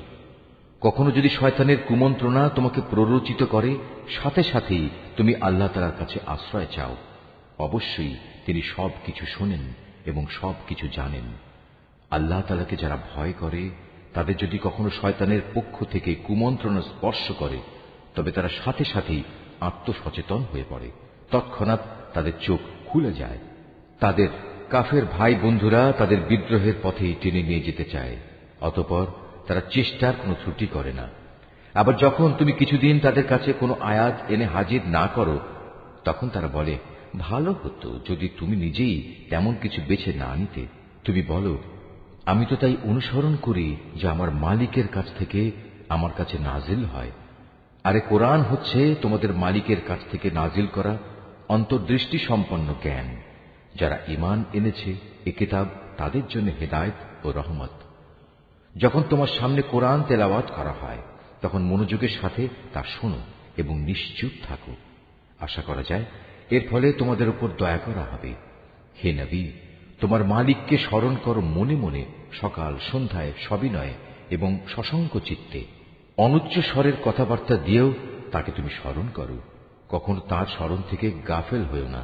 কখনো যদি শয়তানের কুমন্ত্রণা তোমাকে প্ররোচিত করে, সাথে সাথেই তুমি আল্লাহ তাআলার কাছে আশ্রয় চাও। অবশ্যই তিনি সবকিছু শোনেন এবং সবকিছু জানেন। আল্লাহ তাআলাকে যারা ভয় করে তাদের যদি কখনো শয়তানের পক্ষ থেকে কুমন্ত্রণা স্পর্শ করে তবে তারা সাথে সাথেই আত্মসচেতন হয়ে পড়ে, তৎক্ষণাৎ তাদের চোখ খুলে যায়। তাদের কাফের ভাই বন্ধুরা তাদের বিদ্রোহের পথে টেনে নিয়ে যেতে চায়, অতঃপর তারা চেষ্টার কোনো ত্রুটি করে না। আবার যখন তুমি কিছুদিন তাদের কাছে কোনো আয়াত এনে হাজির না করো তখন তারা বলে, ভালো হতো যদি তুমি নিজেই তেমন কিছু বেছে না নিতে। তুমি বলো, আমি তো তাই অনুসরণ করি যা আমার মালিকের কাছ থেকে আমার কাছে নাজিল হয়। আরে কোরআন হচ্ছে তোমাদের মালিকের কাছ থেকে নাজিল করা অন্তর্দৃষ্টি সম্পন্ন জ্ঞান। যারা ঈমান এনেছে এ কিতাব তাদের জন্য হেদায়েত ও রহমত। যখন তোমার সামনে কোরআন তেলাওয়াত করা হয় তখন মনোযোগের সাথে তা শোনো এবং নিশ্চুপ থাকো। আশা করা যায় এর ফলে তোমাদের উপর দয়া করা হবে। হে নবী, তোমার মালিককে স্মরণ করো মনে মনে, সকাল সন্ধ্যায় সবিনয়ে এবং সশঙ্ক চিত্তে। অনুচ্চ স্বরের কথাবার্তা দিয়েও তাকে তুমি স্মরণ করো, কখনো তার স্মরণ থেকে গাফেল হয়েও না।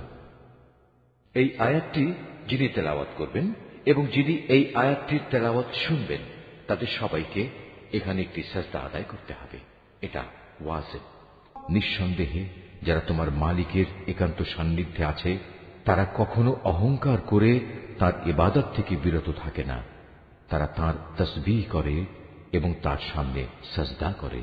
এই আয়াতটি যিনি তেলাওয়াত করবেন এবং যিনি এই আয়াতটির তেলাওয়াত শুনবেন তাদের সবাইকে এখানে একটি সাজদা আদায় করতে হবে। এটা ওয়াজিব। নিঃসন্দেহে যারা তোমার মালিকের একান্ত সান্নিধ্যে আছে তারা কখনো অহংকার করে তার ইবাদত থেকে বিরত থাকে না। তারা তার তাসবিহ করে এবং তার সামনে সাজদা করে।